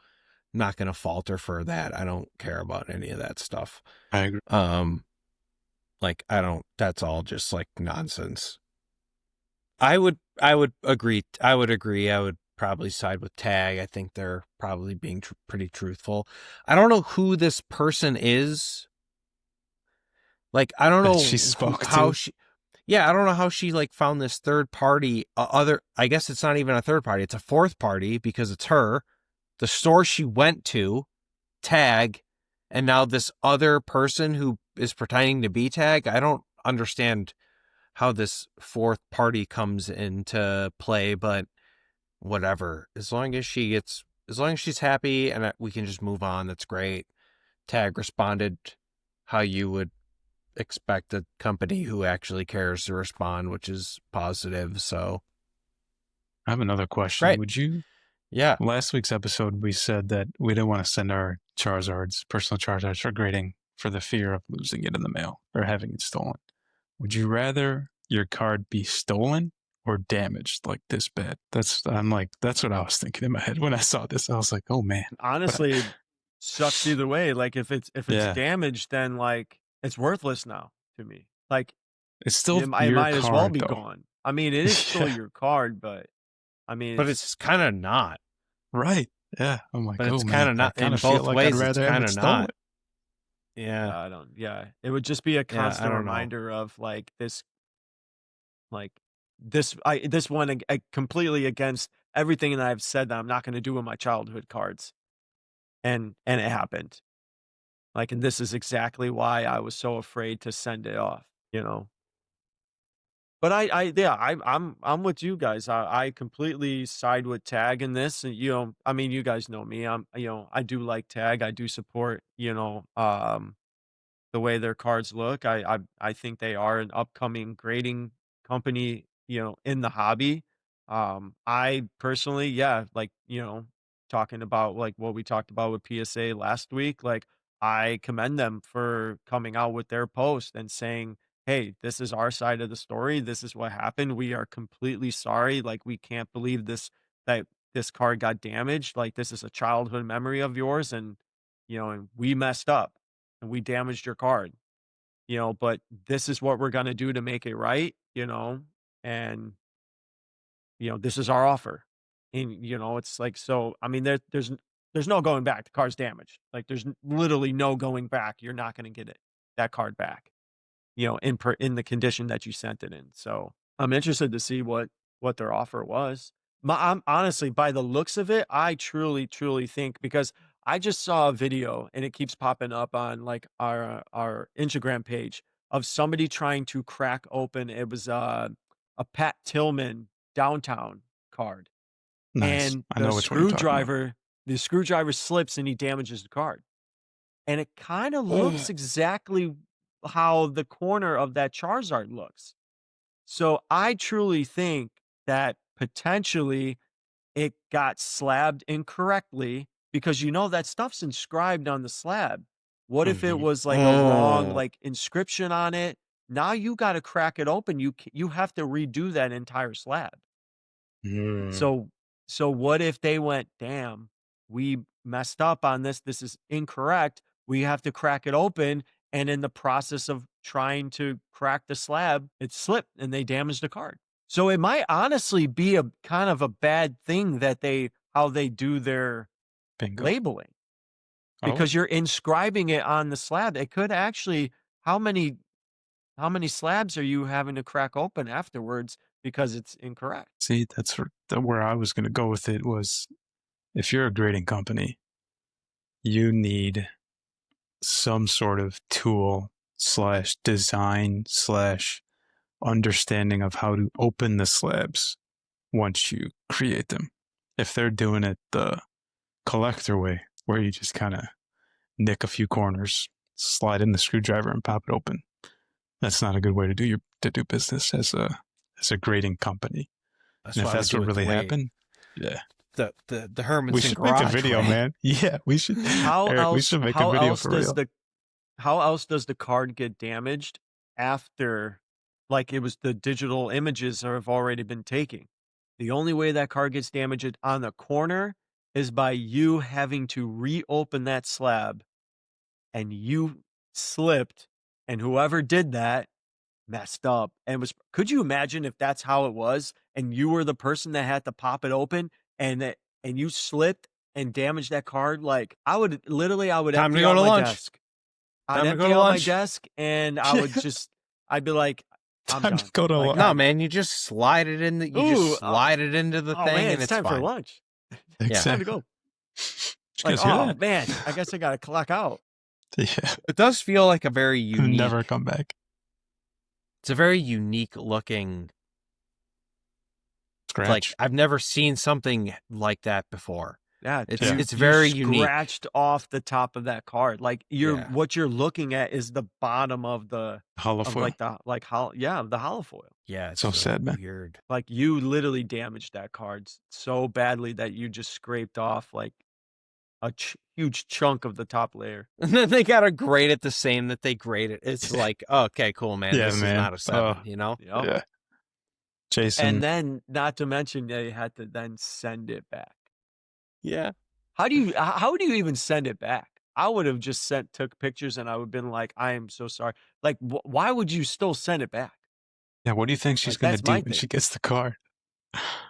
I'm not gonna falter for that. I don't care about any of that stuff. I agree. Um like I don't that's all just like nonsense. I would agree. I would probably side with Tag. I think they're probably being pretty truthful. I don't know who this person is. Like, I don't That she know spoke how to. she. Yeah, I don't know how she like found this third party. Other, I guess it's not even a third party. It's a fourth party because it's her. The store she went to, Tag, and now this other person who is pretending to be Tag. I don't understand how this fourth party comes into play, but whatever. As long as she's happy and we can just move on, that's great. Tag responded how you would expect a company who actually cares to respond, which is positive. So, I have another question. great. Would you? Yeah. Last week's episode, we said that we didn't want to send our Charizards, personal Charizards, for grading for the fear of losing it in the mail or having it stolen. Would you rather your card be stolen or damaged like this bad? That's what I was thinking in my head when I saw this. I was like, oh man. But honestly, sucks either way. Like if it's yeah, damaged, then like it's worthless now to me. Like it's still it your might as well card be though. gone. I mean, it is still Yeah, your card, but I mean, But it's kind of not. right. Yeah, I'm But like, oh it's kind man, of I not. kind In of feel both like I'd ways, it's rather have kind it of stolen. not. Yeah. I don't. Yeah, it would just be a Yeah. I constant don't know. reminder of like this one completely against everything that I've said that I'm not going to do with my childhood cards, and it happened. Like, and this is exactly why I was so afraid to send it off. You know. But yeah, I'm with you guys. I completely side with Tag in this. And, I mean, you guys know me. I do like Tag. I do support, the way their cards look. I think they are an upcoming grading company, in the hobby. I personally, yeah, like, talking about like what we talked about with PSA last week, like I commend them for coming out with their post and saying, "Hey, this is our side of the story. This is what happened. We are completely sorry. Like we can't believe that this card got damaged. Like this is a childhood memory of yours and and we messed up and we damaged your card, but this is what we're going to do to make it right, and, this is our offer. And, it's like, so, I mean, there's no going back. The car's damaged. Like there's literally no going back. You're not going to get that card back, in the condition that you sent it in. So I'm interested to see what their offer was. I'm honestly, by the looks of it, I truly, truly think because I just saw a video and it keeps popping up on like our Instagram page of somebody trying to crack open. It was a Pat Tillman downtown card, Nice. and I know which one you're talking about. the screwdriver slips and he damages the card, and it kind of looks Oh. exactly how the corner of that Charizard looks. So I truly think that potentially it got slabbed incorrectly because that stuff's inscribed on the slab. What if it Hmm. was like a wrong Oh. like inscription on it? Now you got to crack it open. You have to redo that entire slab. Mm. So what if they went, "Damn, we messed up on this. This is incorrect. We have to crack it open." And in the process of trying to crack the slab, it slipped and they damaged the card. So it might honestly be a kind of a bad thing that how they do their Bingo. labeling. Oh, because you're inscribing it on the slab. It could actually, how many slabs are you having to crack open afterwards because it's incorrect? see, that's where I was going to go with it was if you're a grading company, you need some sort of tool slash design slash understanding of how to open the slabs once you create them. If they're doing it the collector way, where you just kind of nick a few corners, slide in the screwdriver, and pop it open, that's not a good way to do business as a grading company. That's And if why we that's do what it the really way happened, yeah, the we Hermanson should make a garage video, way. man. Yeah, we should. How Eric, we else should make a how video else for does real. the how else does the card get damaged after, like, it was the digital images have already been taken? The only way that card gets damaged on the corner is by you having to reopen that slab, and you slipped, and whoever did that messed up and was, could you imagine if that's how it was and you were the person that had to pop it open and you slipped and damaged that card? Like, I would Time to empty go out to my lunch. desk. I'd Time to go empty to out my lunch. desk and I Yeah, would just, I'd be like, I'm time to done. go to Like, lunch. No, man, you just slide it in the you just ooh, slide it into the oh thing man, and it's it's time for fine. lunch. Yeah. Time to Exactly. go. Did you Like, guys hear oh that? man, I guess I gotta clock out. Yeah, It does feel like a very and never unique. come back. It's a very unique looking. Like Scratch. I've never seen something like that before. Yeah, Yeah. It's you very unique. scratched off the top of that card. Like, Yeah. what you're looking at is the bottom of Hollow of foil. like the like hollow, yeah, the hollow foil. Yeah, it's So really sad, man. weird. Like, you literally damaged that card so badly that you just scraped off like a huge chunk of the top layer. And then they gotta grade it the same that they grade it. It's like, okay, cool, man. Yeah, This is man. not a 7, you know? Yep. Yeah. Jason, And then, not to mention, they had to then send it back. Yeah. How do you even send it back? I would have just took pictures and I would have been like, I am so sorry. Like, why would you still send it back? yeah, what do you think she's Like, gonna that's do my when thing. she gets the card?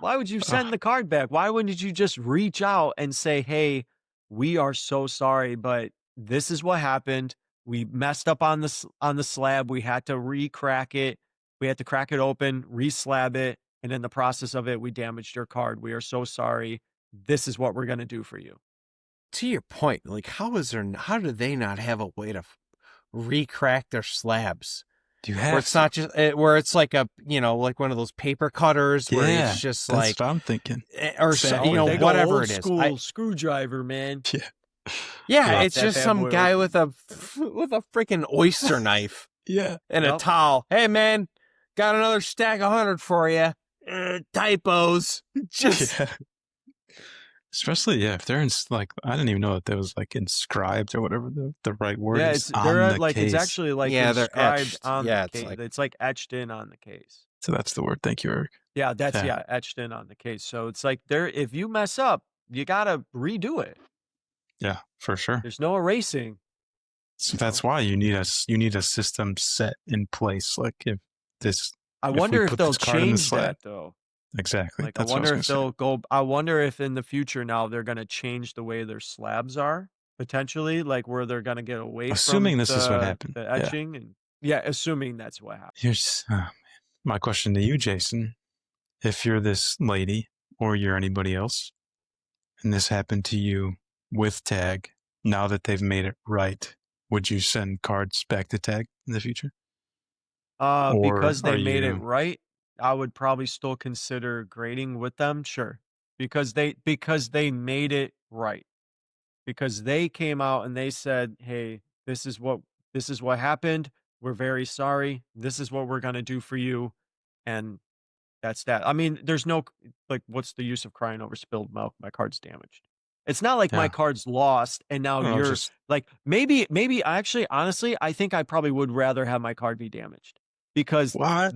Why would you Ugh. send the card back? Why wouldn't you just reach out and say, "Hey, we are so sorry, but this is what happened. We messed up on the slab. We had to re-crack it. We had to crack it open, re-slab it, and in the process of it, we damaged your card. We are so sorry. This is what we're gonna do for you." To your point, like how do they not have a way to re-crack their slabs? You Where have it's not just where it's like a like one of those paper cutters where Yeah, it's just that's like what I'm thinking. or Exactly so, that. Old whatever it is. school screwdriver, man. Yeah. Yeah, Pop it's that just bad some boy guy open. with a freaking oyster knife Yeah. and a Yep. towel. Hey man, got another stack of 100 for you. Typos. Just Yeah. Especially, yeah, if they're in, like, I didn't even know that that was like inscribed or whatever the right word Yeah, is they're on the like, it's case. actually like yeah, they're inscribed etched. on Yeah, the it's case. like It's like etched in on the case. So that's the word. Thank you, Eric. Yeah, that's, Yeah. etched in on the case. So it's like, there, if you mess up, you gotta redo it. Yeah, for sure. There's no erasing. So that's why you need a system set in place. Like if I we wonder if put they'll this card in the change slab. that though. Exactly. Like, I That's what I was wonder gonna if say. they'll go. I wonder if in the future now they're gonna change the way their slabs are potentially, like where they're gonna get away Assuming from this is what happened. the Yeah. etching and assuming that's what happened. Here's my question to you, Jason. If you're this lady or you're anybody else, and this happened to you with Tag, now that they've made it right, would you send cards back to Tag in the future? Or Because are they made it you right, I would probably still consider grading with them, sure. Because they made it right. Because they came out and they said, "Hey, this is what happened. We're very sorry. This is what we're gonna do for you." And that's that. I mean, there's no, like, what's the use of crying over spilled milk? My card's damaged. It's not like my yeah? card's lost and now Oh, you're just like, maybe actually, honestly, I think I probably would rather have my card be damaged because what?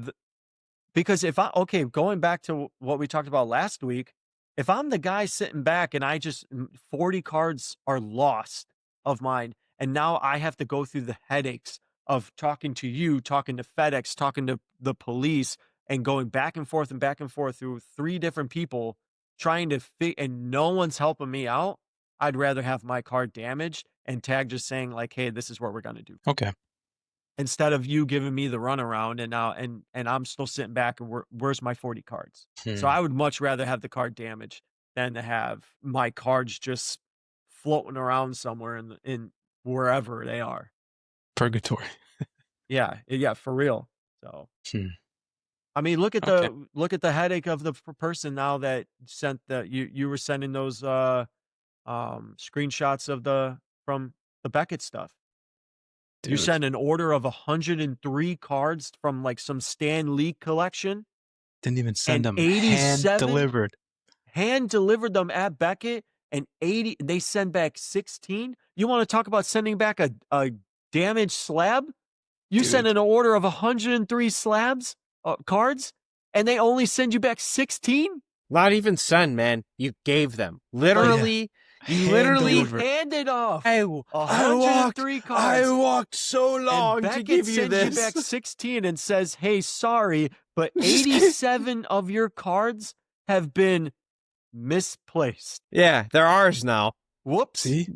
because if I, okay, going back to what we talked about last week, if I'm the guy sitting back and 40 cards are lost of mine, and now I have to go through the headaches of talking to you, talking to FedEx, talking to the police, and going back and forth through 3 different people trying to fit, and no one's helping me out. I'd rather have my card damaged and tag just saying like, hey, this is what we're gonna do. Okay. Instead of you giving me the runaround and now and I'm still sitting back and where's my 40 cards? So I would much rather have the card damaged than to have my cards just floating around somewhere in wherever they are. Purgatory. Yeah, for real. So Hmm. I mean, Okay. look at the headache of the person now that sent the you were sending those screenshots of the from the Beckett stuff. You Dude. sent an order of 103 cards from like some Stan Lee collection Didn't even send and them hand 87 delivered. hand delivered them at Beckett and 80 they send back 16. You want to talk about sending back a damaged slab? You send Dude. an order of 103 slabs cards and they only send you back 16? Not even send, man. You gave them. Like Literally, you Hand literally delivered. handed off I 103 cards. walked so And long to Beckett give you sends you this. back 16 and says, hey, sorry, but Just kidding. 87 of your cards have been misplaced. Yeah, they're ours now. Whoops. See?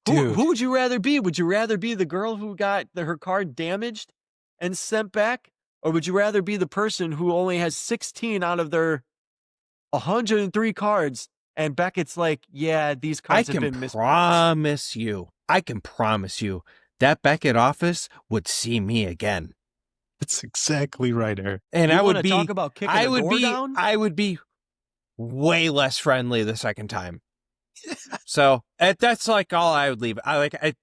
Who Dude. would you rather be? Would you rather be the girl who got her card damaged and sent back? Or would you rather be the person who only has 16 out of their 103 cards? And Beckett's like, yeah, these cards have been misplaced. I can promise you that Beckett office would see me again. That's exactly right, Eric. And You I would wanna be talk about kicking a door down? I would be way less friendly the second time. So that's like all I would leave.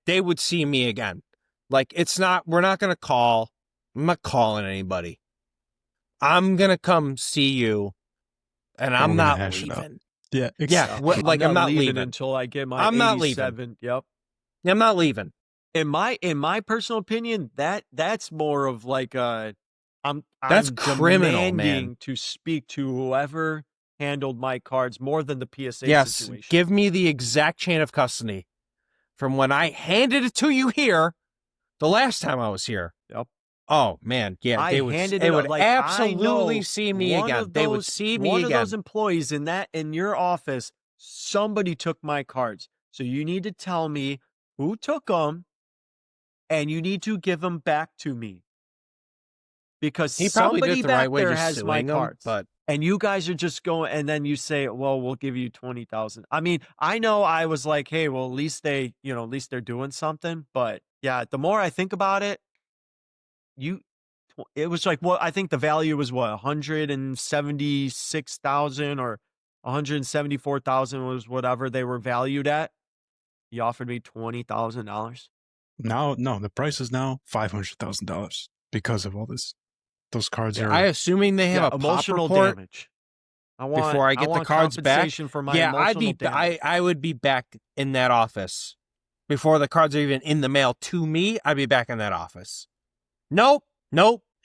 They would see me again. Like we're not going to call. I'm not calling anybody. I'm going to come see you and I'm we're gonna not hash it out. leaving. Yeah, Yeah, exactly. I'm not leaving until I get my I'm not leaving. 87. Yep. I'm not leaving. In my personal opinion, that's more of like That's I'm criminal, man. demanding to speak to whoever handled my cards more than the PSA Yes, situation. give me the exact chain of custody from when I handed it to you here the last time I was here. Yep. Oh man, yeah, they would Like, absolutely see me again. They would see me one again. of those employees in your office, somebody took my cards. So you need to tell me who took them and you need to give them back to me. Because He probably somebody did the back right way, there just has my suing them, cards. but And you guys are just going, and then you say, well, we'll give you 20,000. I mean, I know I was like, hey, well, at least at least they're doing something. But yeah, the more I think about it, it was like, I think the value was 176,000 or 174,000 was whatever they were valued at. He offered me $20,000. Now, no, the price is now $500,000 because of all this. Those cards are. I assuming they have a emotional pop report damage. before I get the cards back. Compensation for my Yeah, emotional damage. I would be back in that office before the cards are even in the mail to me. I'd be back in that office. Nope.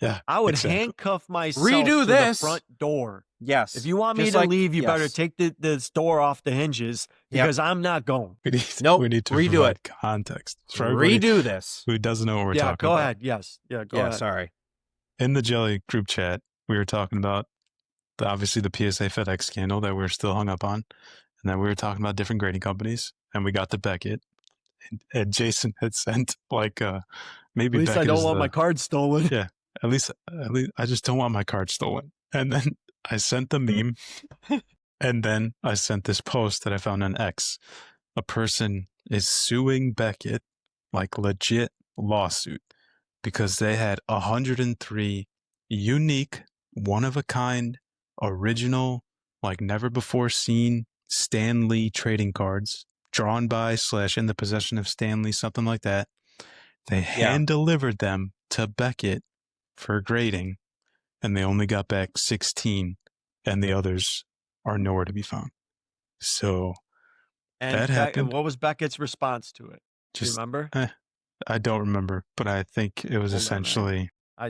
Yeah, I would exactly. handcuff myself Redo to this. the front door. Yes. If you want me to leave, you better take this door off the hinges because I'm not going. We need to redo provide it. context for everybody Redo this. who doesn't know what we're talking go about. ahead. Yes. Yeah, go ahead. Sorry. In the Jelly group chat, we were talking about obviously the PSA FedEx scandal that we're still hung up on, and then we were talking about different grading companies, and we got to Beckett, and Jason had sent like maybe At least Beckett I don't want my card stolen. Yeah, at least I just don't want my card stolen. And then I sent the meme, and then I sent this post that I found on X. A person is suing Beckett, like legit lawsuit, because they had 103 unique, one-of-a-kind, original, like never before seen Stan Lee trading cards drawn by / in the possession of Stan Lee, something like that. They hand delivered them to Beckett for grading, and they only got back 16, and the others are nowhere to be found. So that happened. What was Beckett's response to it? Do you remember? I don't remember, but I think it was essentially. I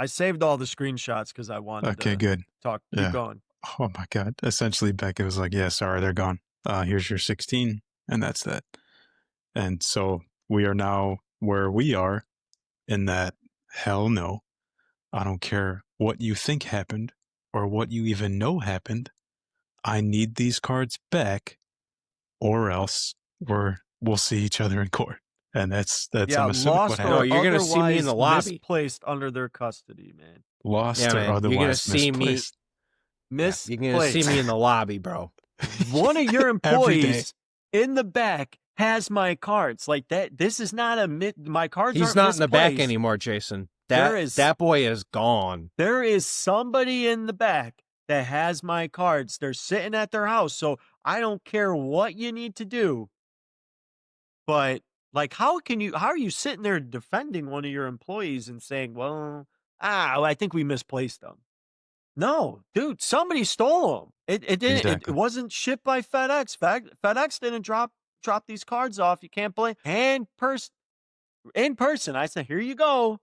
saved all the screenshots because I wanted to good. talk. Keep going. Oh my God. Essentially, Beckett was like, yeah, sorry, they're gone. Here's your 16, and that's that. And so we are now where we are in that, hell no. I don't care what you think happened or what you even know happened. I need these cards back, or else we're we'll see each other in court. And that's Yeah, I'm assuming what lost No, or happened. you're gonna see me in the otherwise lobby. misplaced under their custody, man. Lost Yeah, or man. You're gonna otherwise see me. misplaced. Yeah, you're gonna see Misplaced. me in the lobby, bro. One of your Every day. employees in the back has my cards. Like that. This is not my cards He's aren't not in the back misplaced. anymore, Jason. There is That boy is gone. There is somebody in the back that has my cards. They're sitting at their house. So I don't care what you need to do. But like, how are you sitting there defending one of your employees and saying, well, I think we misplaced them? No, dude, somebody stole them. It didn't. It Exactly. wasn't shipped by FedEx. FedEx didn't drop these cards off. You can't blame in person. I said, here you go.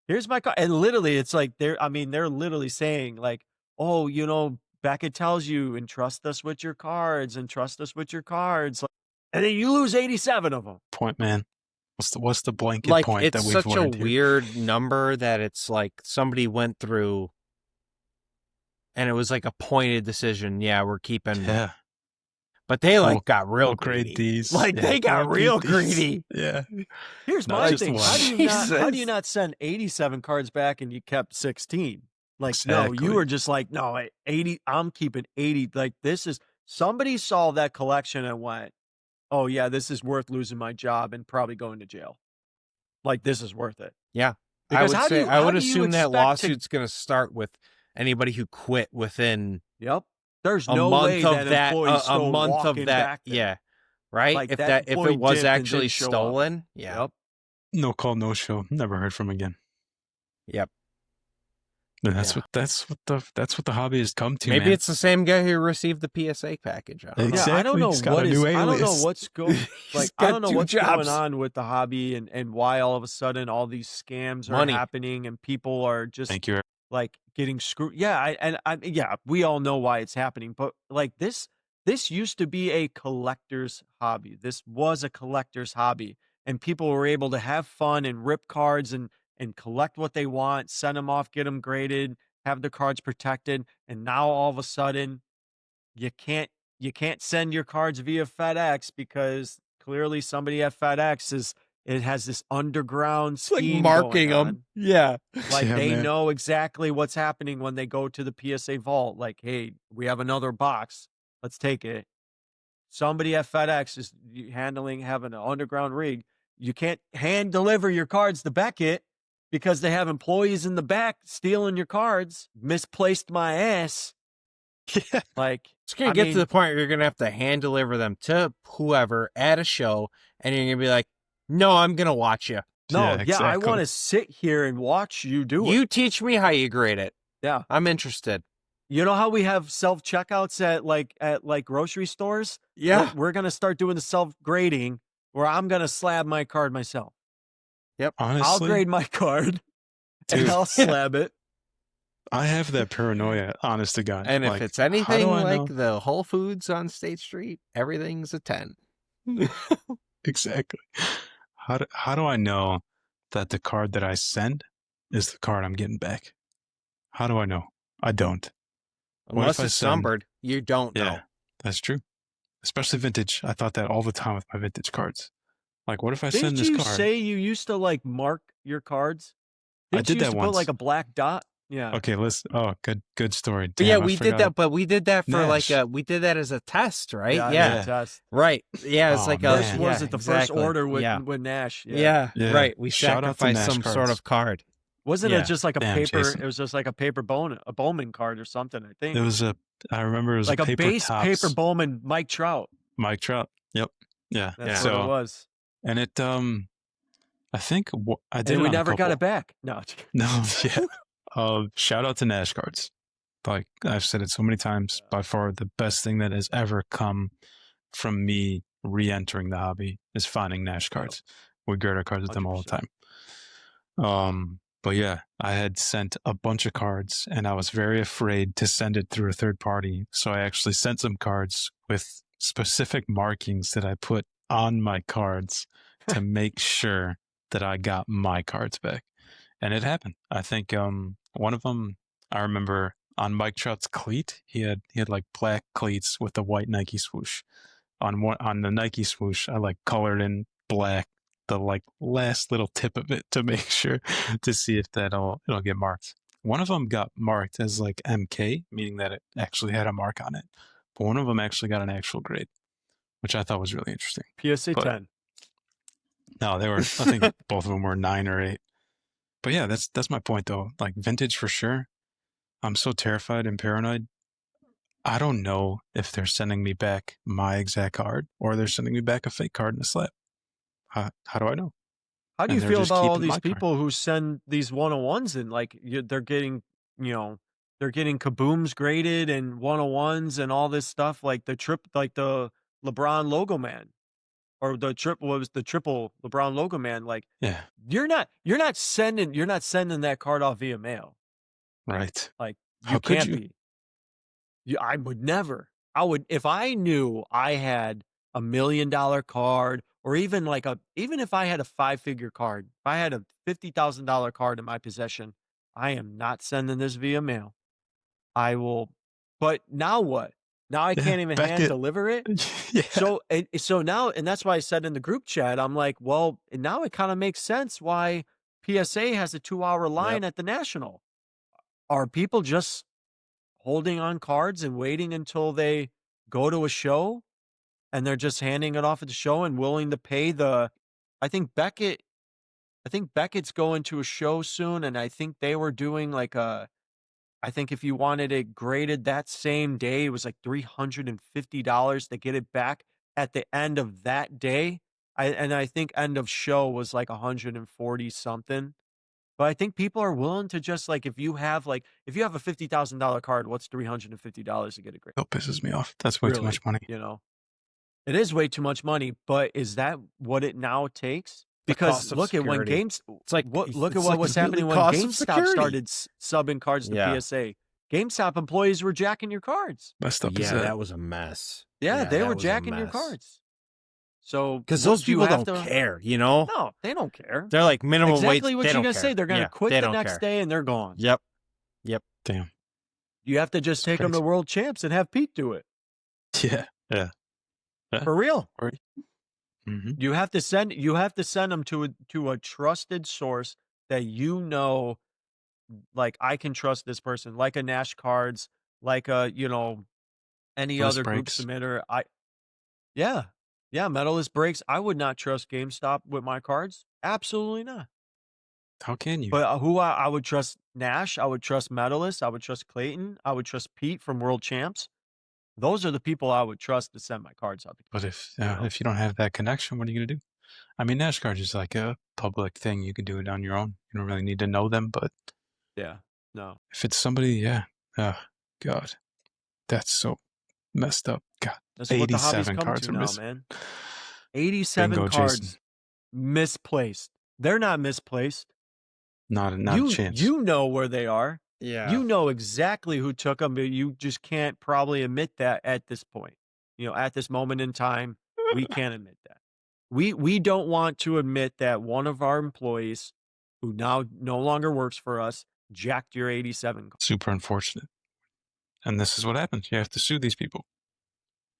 Here's my card. And literally, it's like they're literally saying, like, oh, Beckett tells you, entrust us with your cards, entrust us with your cards. And then you lose 87 of them. Point, man. What's the blanket Like, point that it's we've such a learned here? weird number that it's like somebody went through and it was like a pointed decision. Yeah, we're keeping. Yeah. But they We'll got real grade greedy. these. Like, Yeah, they got we'll real keep these. greedy. Yeah. Here's Not my just thing. one. How do you Jesus. not send 87 cards back and you kept 16? Like, no, you Exactly. were just like, no, 80, I'm keeping 80. Like, somebody saw that collection and went, oh, yeah, this is worth losing my job and probably going to jail. Like, this is worth it. Yeah. Because I would assume that expect lawsuit's going to start with anybody who quit within Yep. There's a no way month of that. employee's A still month of walking that. back there. Yeah. Right. Like, if that if employee it was dipped and actually didn't show up. stolen. Yeah. Yep. No call, no show. Never heard from again. Yep. And that's what the hobby has come to. Maybe man. it's the same guy who received the PSA package. I don't know. Exactly. Yeah, I don't know He's got what a is. new I don't know alias. what's going. Like, I got don't know two what's jobs. going on with the hobby and why all of a sudden all these scams are Money. happening and people are just Thank you. like getting screwed. Yeah, yeah, we all know why it's happening, but like this used to be a collector's hobby. This was a collector's hobby, and people were able to have fun and rip cards and collect what they want, send them off, get them graded, have the cards protected, and now all of a sudden you can't send your cards via FedEx because clearly somebody at FedEx it has this underground It's like scheme marking going them. on. Yeah. Like Yeah, they man. know exactly what's happening when they go to the PSA vault. Like, hey, we have another box. Let's take it. Somebody at FedEx is having an underground rig. You can't hand deliver your cards to Beckett because they have employees in the back stealing your cards. Misplaced my ass. Yeah. Like, It's going to get to the point where you're going to have to hand deliver them to whoever at a show, and you're going to be like, no, I'm going to watch you. no, Yeah, I exactly. want to sit here and watch you do it. You teach me how you grade it. Yeah. I'm interested. You know how we have self checkouts at grocery stores? Yeah. We're going to start doing the self grading where I'm going to slab my card myself. Honestly, I'll grade my card and Dude. I'll slab it. I have that paranoia, honest to God. And Like, if it's how anything do I like know? the Whole Foods on State Street, everything's a 10. Exactly. How do I know that the card that I send is the card I'm getting back? How do I know? I don't. Unless I it's send- numbered, you don't know. Yeah, that's true. Especially vintage. I thought that all the time with my vintage cards. Like, what if I send Didn't this you card? say you used to like mark your cards? I Didn't did you used that to put once. like a black dot? Yeah. Okay, listen. Oh, good story. But yeah, Damn, I we did forgot. that, but we did that for Nash. we did that as a test, right? Yeah. Yeah. Test. Right. Yeah, it's Oh, like man. First, was it the first exactly. order with, yeah. with Nash? Yeah. Yeah. Right. We Shout out to sacrificed Nash some sort cards. of card. Wasn't Yeah. it just like a Damn, paper? Jason. It was just like a paper Bowman card or something, I think. It was I remember it was like a a paper base Topps paper Bowman Mike Trout. Mike Trout. Yep. Yeah. That's Yeah. what it was. And it I think I did And it we on a never got couple. it back. No. No, yeah. Shout out to Nash cards. Like I've said it so many times, by far the best thing that has ever come from me re-entering the hobby is finding Nash cards. We grade our cards with them all the 100%. time. But yeah, I had sent a bunch of cards and I was very afraid to send it through a third party. So I actually sent some cards with specific markings that I put on my cards to make sure that I got my cards back. And it happened. I think one of them, I remember on Mike Trout's cleat, he had like black cleats with the white Nike swoosh. on the Nike swoosh, I like colored in black the like last little tip of it to make sure to see if it'll get marked. One of them got marked as like MK, meaning that it actually had a mark on it. But one of them actually got an actual grade, which I thought was really interesting. PSA But 10. no, they were. I think both of them were 9 or 8. But yeah, that's my point though. Like vintage for sure. I'm so terrified and paranoid. I don't know if they're sending me back my exact card or they're sending me back a fake card in a slab. How do I know? How do And you they're feel just about all keeping these my card. people who send these 101s and like they're getting, they're getting kabooms graded and 101s and all this stuff like like the LeBron logo man or the triple LeBron logo man. Like Yeah, you're not sending that card off via mail. right. Like How you could can't you? be. I would never. I would if I knew I had $1 million card or even if I had a 5-figure card, if I had a $50,000 card in my possession, I am not sending this via mail. I will but now what? Now I Yeah, can't even hand Beckett. deliver it? Yeah, So now and that's why I said in the group chat, I'm like, well, and now it kind of makes sense why PSA has a 2-hour Yep. line at the National. Are people just holding on cards and waiting until they go to a show and they're just handing it off at the show and willing to pay the I think Beckett I think Beckett's going to a show soon and I think they were doing like I think if you wanted it graded that same day, it was like $350 to get it back at the end of that day. I think end of show was like 140 something. But I think people are willing to just if you have a $50,000 card, what's $350 to get a grade? that pisses me off. That's way too Really, much money. it is way too much money. But is that what it now takes? The Because cost of look at when security. look at It's what like was really happening when cost of GameStop security. started subbing cards to Yeah. PSA. GameStop employees were jacking your cards. Messed up is Yeah, that. that was a mess. Yeah, they that were was a jacking your mess. cards. So Because those do you people have don't to? care, you know? No, they don't care. They're like minimum wage. Exactly what They you're don't gonna care. say. They're gonna Yeah, quit they the don't next care. day and they're gone. Yep. Damn. You have to just It's take them to crazy. World Champs and have Pete do it Yeah. Yeah. for real. Mm-hmm. You have to send them to a trusted source that like I can trust this person, like a Nash Cards, like a any List other group breaks. submitter. Yeah, Medalist breaks. I would not trust GameStop with my cards. Absolutely not. How can you? But who I would trust Nash, I would trust Medalist, I would trust Clayton, I would trust Pete from World Champs. Those are the people I would trust to send my cards up. But if you don't have that connection, what are you gonna do? I mean, NASCAR is like a public thing. You can do it on your own. You don't really need to know them. But Yeah, no. if it's somebody, yeah, oh, God, that's so messed up. God, That's what the hobby's 87 come cards to are now, missing. man. 87 Bingo, cards Jason. misplaced. They're not misplaced. Not a chance. You know where they are. Yeah. You know exactly who took them, but you just can't probably admit that at this point. At this moment in time, we can't admit that. We don't want to admit that one of our employees who now no longer works for us jacked your 87 card. Super unfortunate. And this is what happens. You have to sue these people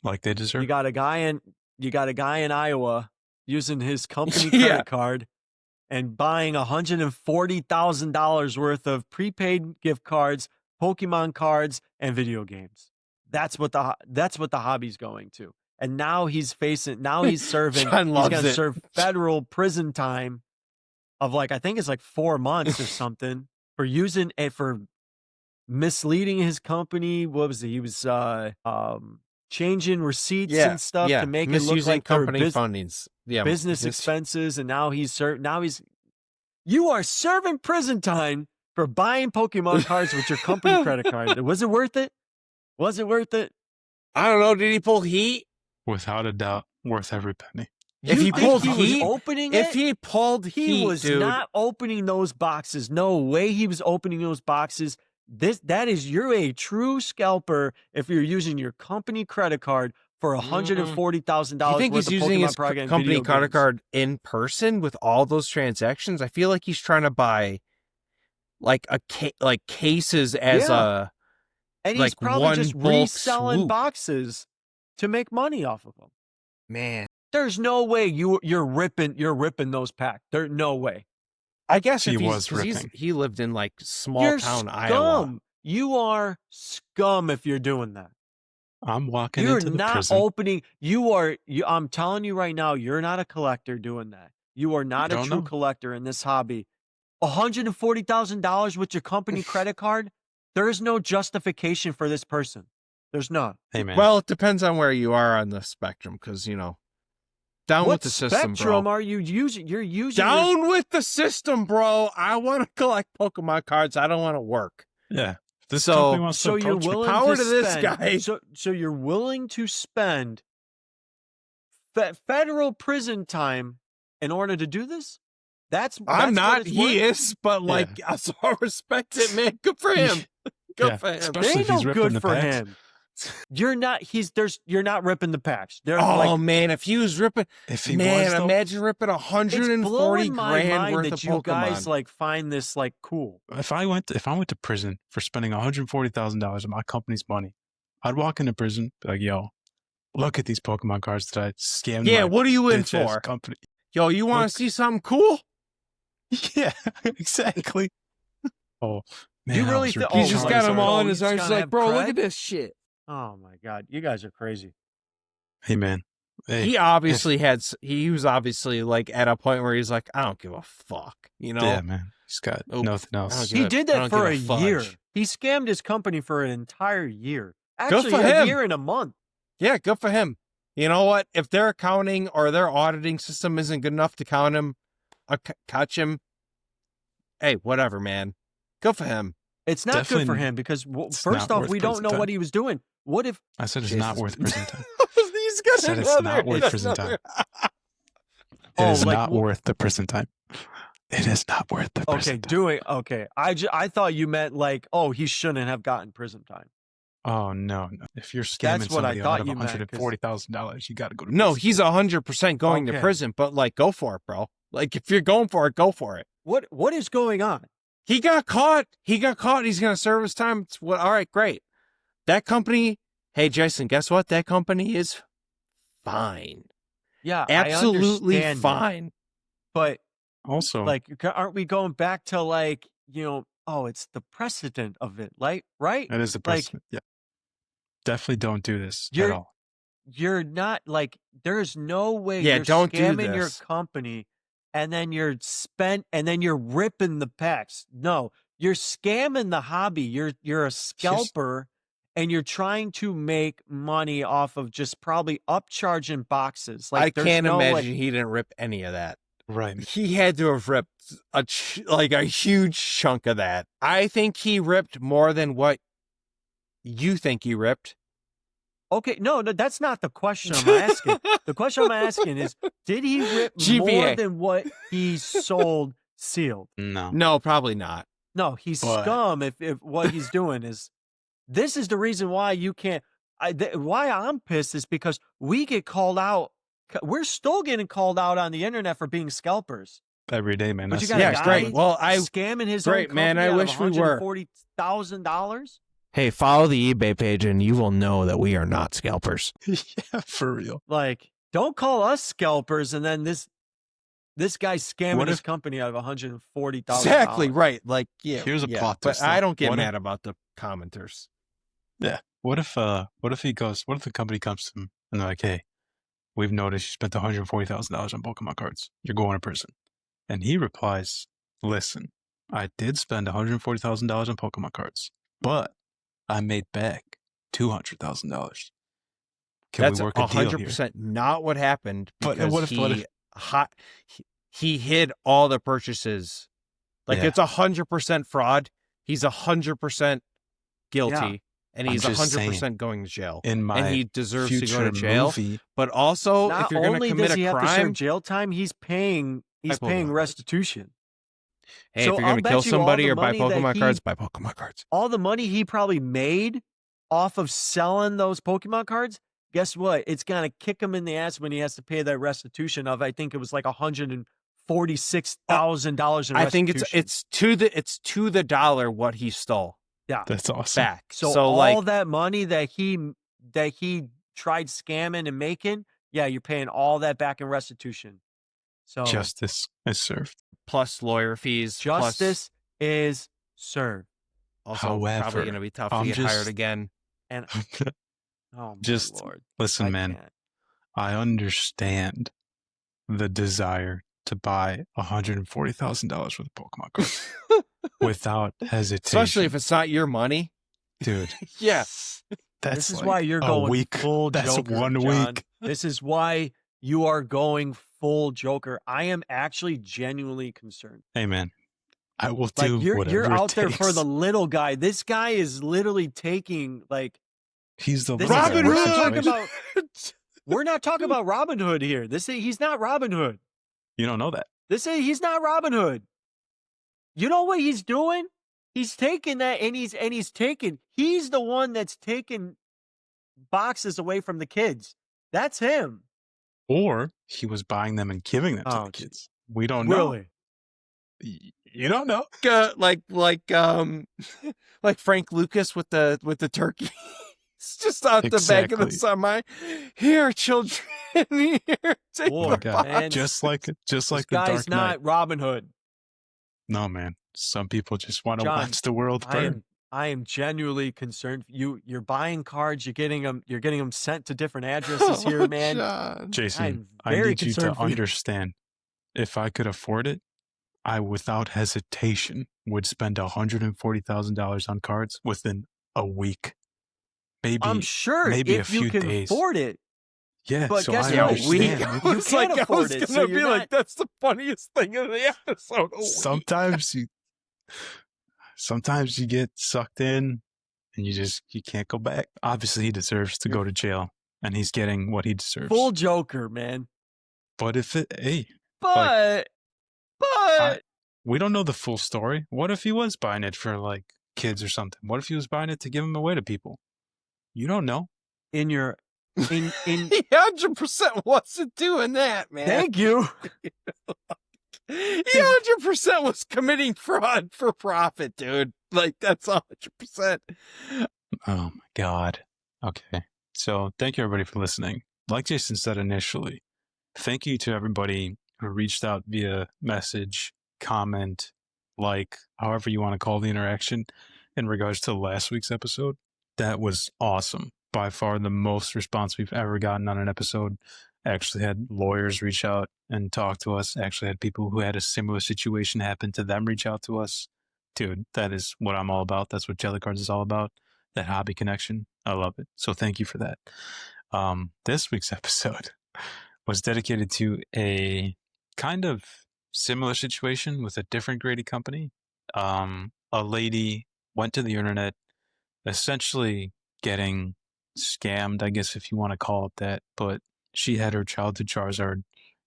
like they deserve. You got a guy in Iowa using his company Yeah. credit card and buying $140,000 worth of prepaid gift cards, Pokemon cards, and video games. That's what the hobby's going to. And now he's serving John he's loves going to it. serve federal prison time of I think it's 4 months or something for using it for misleading his company. What was it? He was changing receipts and stuff to make it look like company fundings. Yeah, business expenses, and now he's you are serving prison time for buying Pokemon cards with your company credit card. Was it worth it? Was it worth it? I don't know. Did he pull heat? Without a doubt, worth every penny. If he pulled heat, He was dude, not opening those boxes. No way he was opening those boxes. You're a true scalper if you're using your company credit card for $140,000. You think worth he's of using Pokemon his product and company video credit games. card in person with all those transactions? I feel like he's trying to buy cases as a and he's probably just reselling boxes to make money off of them. Man, There's no way you're ripping those packs. There's no way. I guess He if was ripping. he lived in like small You're town scum. Iowa. You are scum if you're doing that. I'm walking You're into the not prison. opening. I'm telling you right now, you're not a collector doing that. You are not You a don't true know. collector in this hobby. $140,000 with your company credit card. There is no justification for this person. There's none. Hey, man. Well, it depends on where you are on the spectrum, because down What with the system, spectrum bro. are you using? You're using Down with the system, bro. I want to collect Pokemon cards. I don't want to work. Yeah. This So- company wants to So you're approach me. willing Power to to this spend, guy. So you're willing to spend federal prison time in order to do this? That's I'm what not. it's He worth? is, but like, I so respect it, man. Good for him. Good Yeah, for him. especially They if ain't he's no ripping good the for packs. him. You're not ripping the packs. They're Oh like, man, if he was ripping, If he man, was, though, imagine ripping it's 140 blowing my grand mind worth that of you Pokemon. guys like find this like cool. if I went to prison for spending $140,000 of my company's money, I'd walk into prison, be like, yo, look at these Pokemon cards that I scammed Yeah, my what are you in bitch-ass for? company. Yo, you want Look. to see something cool? Yeah, exactly. Oh, man, You I really was thi- ripping He Oh, just like, got Charizard. them all oh, in his he's arms. He's gonna like, have bro, look cred? at this shit. Oh my god, you guys are crazy. Hey, man. Hey, He obviously he was obviously like at a point where he's like, I don't give a fuck, yeah, man. He's got Oh, nothing I else. don't give He a- did I that don't for give a a year. fudge. He scammed his company for an entire year. Good Actually, for a him. year and a month. Yeah, good for him. You know what? If their accounting or their auditing system isn't good enough to count him, catch him, hey, whatever, man. Good for him. It's not good for Definitely him because it's first not off, worth we don't prison know time. what he was doing. What if I said it's Jesus. not worth prison time. He's got Said it's another. not worth it's prison another- It Oh, is like, not worth the prison time. It is not worth the prison time. okay. I thought you meant like, oh, he shouldn't have gotten prison time. Oh, no. If you're That's scamming what I somebody out thought of you meant, 'cause- $140,000, you got to go to No, prison. he's 100% going to Okay. prison, but like, go for it, bro. Like, if you're going for it, go for it. What is going on? He got caught. He's going to serve his time. All right, great. That company, hey, Jason, guess what? That company is fine. Yeah, Absolutely I understand fine. it, but Also, like, aren't we going back to like, oh, it's the precedent of it, like, right? that is the like, precedent. Yeah. Definitely don't do this at You're all. you're not like, there's no way Yeah, you're don't do scamming your this. company and then you're ripping the packs. No, you're scamming the hobby. You're a scalper and you're trying to make money off of just probably upcharging boxes. Like, I there's can't no, imagine like, he didn't rip any of that. Right. He had to have ripped a huge chunk of that. I think he ripped more than what you think he ripped. okay, no, that's not the question I'm asking. The question I'm asking is, did he rip more GVA. than what he sold sealed? No. No, probably not. No, he's But- scum if what he's doing is, this is the reason why you can't, why I'm pissed is because we get called out. We're still getting called out on the internet for being scalpers. Every day, man. But you That's got a Yeah, guy great. Well, scamming his great, own man. company I out wish of we were. $140,000. Hey, follow the eBay page and you will know that we are not scalpers. yeah, for real. Like, don't call us scalpers and then this guy's scamming What his if- company out of $140,000. Exactly, right. Like, yeah. Here's a yeah. plot But twist, though. I don't get What if- mad about the commenters. What if the company comes to him and they're like, hey, we've noticed you spent $140,000 on Pokemon cards. You're going to prison. And he replies, listen, I did spend $140,000 on Pokemon cards, but I made back $200,000. Can That's we work a deal here? 100% not what happened But because what if- he hid all the purchases. Like, Yeah. it's 100% fraud. He's 100% guilty, and I'm he's just 100% going to jail. In my And he deserves to future go to jail. movie, But also, Not if you're going to only commit does he a have to serve crime, jail time, he's paying Pokemon cards. restitution. hey, So if you're I'll going to bet kill you all somebody the or buy money that Pokemon he- cards, buy Pokemon cards. All the money he probably made off of selling those Pokemon cards, guess what? It's gonna kick him in the ass when he has to pay that restitution of, I think it was like $146,000 in I restitution. think it's to the dollar what he stole that's awesome. back. so. So All like, that money that he tried scamming and making, Yeah, you're paying all that back in restitution. So Justice is served. Plus lawyer fees. Justice is served. Also, probably However, going to be tough to I'm get hired just again. And oh my just lord. listen, I man. can't. I understand the desire to buy $140,000 worth of Pokemon cards without hesitation. Especially if it's not your money. Dude. Yeah. That's This is like why you're a going week. full That's Joker, 1 John. week. This is why you are going full Joker. I am actually genuinely concerned. Hey, man. I will Like do whatever you're out it there takes. for the little guy. This guy is literally taking like He's the this little isn't, guy. we're in not this talking situation. about we're not talking about Robin Hood here. He's not Robin Hood. You don't know that. He's not Robin Hood. You know what he's doing? He's taking that and he's he's the one that's taking boxes away from the kids. That's him. Or he was buying them and giving them to the kids. We don't know. Really? You don't know. Like Frank Lucas with the turkey. It's just out the back of the semi. Here, children. Here, take Boy, the box. man. Just like the Dark guy's Knight. not Robin Hood. No, man. Some people just want to John, watch the world burn. I am genuinely concerned. You're buying cards. You're getting them sent to different addresses here, man. John. Jason, I need you to understand. If I could afford it, I, without hesitation, would spend $140,000 on cards within a week. Maybe I'm sure maybe if a few you can days. afford it. Yeah, But so guess I what? understand. You can't afford it. So you're like, not... that's the funniest thing in the episode. Sometimes you get sucked in and you can't go back. Obviously, he deserves to go to jail, and he's getting what he deserves. Full Joker, man. But we don't know the full story. What if he was buying it for like kids or something? What if he was buying it to give them away to people? You don't know. In he 100% wasn't doing that, man. Thank you. He 100% was committing fraud for profit, dude. Like, that's 100%. Oh my God. Okay. So thank you everybody for listening. Like Jason said initially, thank you to everybody who reached out via message, comment, like, however you want to call the interaction in regards to last week's episode. That was awesome. By far the most response we've ever gotten on an episode. Actually had lawyers reach out and talk to us. Actually had people who had a similar situation happen to them reach out to us. Dude, that is what I'm all about. That's what Jelly Cards is all about. That hobby connection. I love it. So thank you for that. This week's episode was dedicated to a kind of similar situation with a different grading company. A lady went to the internet essentially getting scammed, I guess, if you want to call it that. But she had her childhood Charizard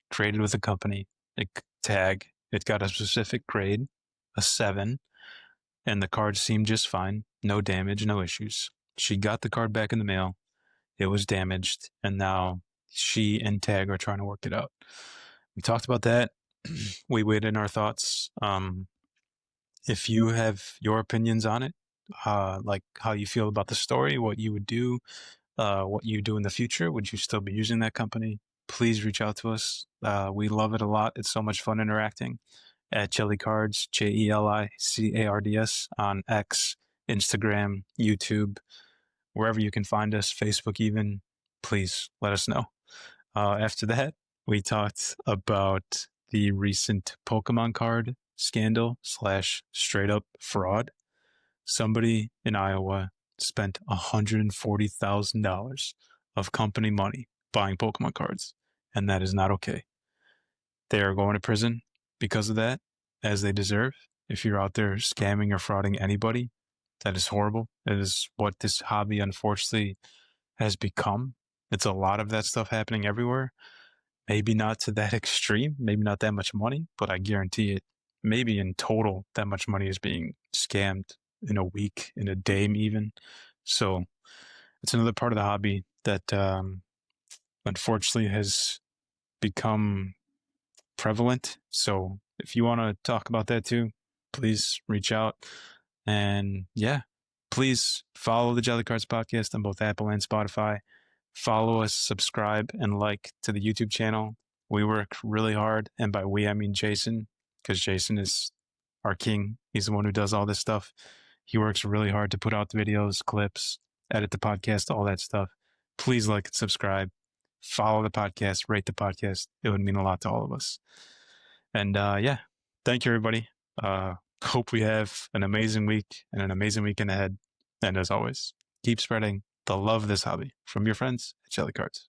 traded with a company, a tag. It got a specific grade, a 7, and the card seemed just fine. No damage, no issues. She got the card back in the mail. It was damaged, and now she and Tag are trying to work it out. We talked about that. We weighed in our thoughts. If you have your opinions on it, like how you feel about the story, what you would do, what you do in the future, would you still be using that company? Please reach out to us. We love it a lot. It's so much fun interacting at Jellycards, JELICARDS on X, Instagram, YouTube, wherever you can find us, Facebook even. Please let us know. After that, we talked about the recent Pokemon card scandal / straight up fraud. Somebody in Iowa spent $140,000 of company money buying Pokemon cards, and that is not okay. They are going to prison because of that, as they deserve. If you're out there scamming or frauding anybody, that is horrible. It is what this hobby, unfortunately, has become. It's a lot of that stuff happening everywhere. Maybe not to that extreme, maybe not that much money, but I guarantee it, maybe in total, that much money is being scammed in a week, in a day even. So it's another part of the hobby that unfortunately has become prevalent. So if you want to talk about that too, please reach out. And yeah, please follow the Jelly Cards podcast on both Apple and Spotify. Follow us, subscribe, and like to the YouTube channel. We work really hard, and by we I mean Jason, because Jason is our king. He's the one who does all this stuff. He works really hard to put out the videos, clips, edit the podcast, all that stuff. Please like and subscribe. Follow the podcast, rate the podcast. It would mean a lot to all of us. And yeah, thank you, everybody. Hope we have an amazing week and an amazing weekend ahead. And as always, keep spreading the love of this hobby from your friends at Jelly Cards.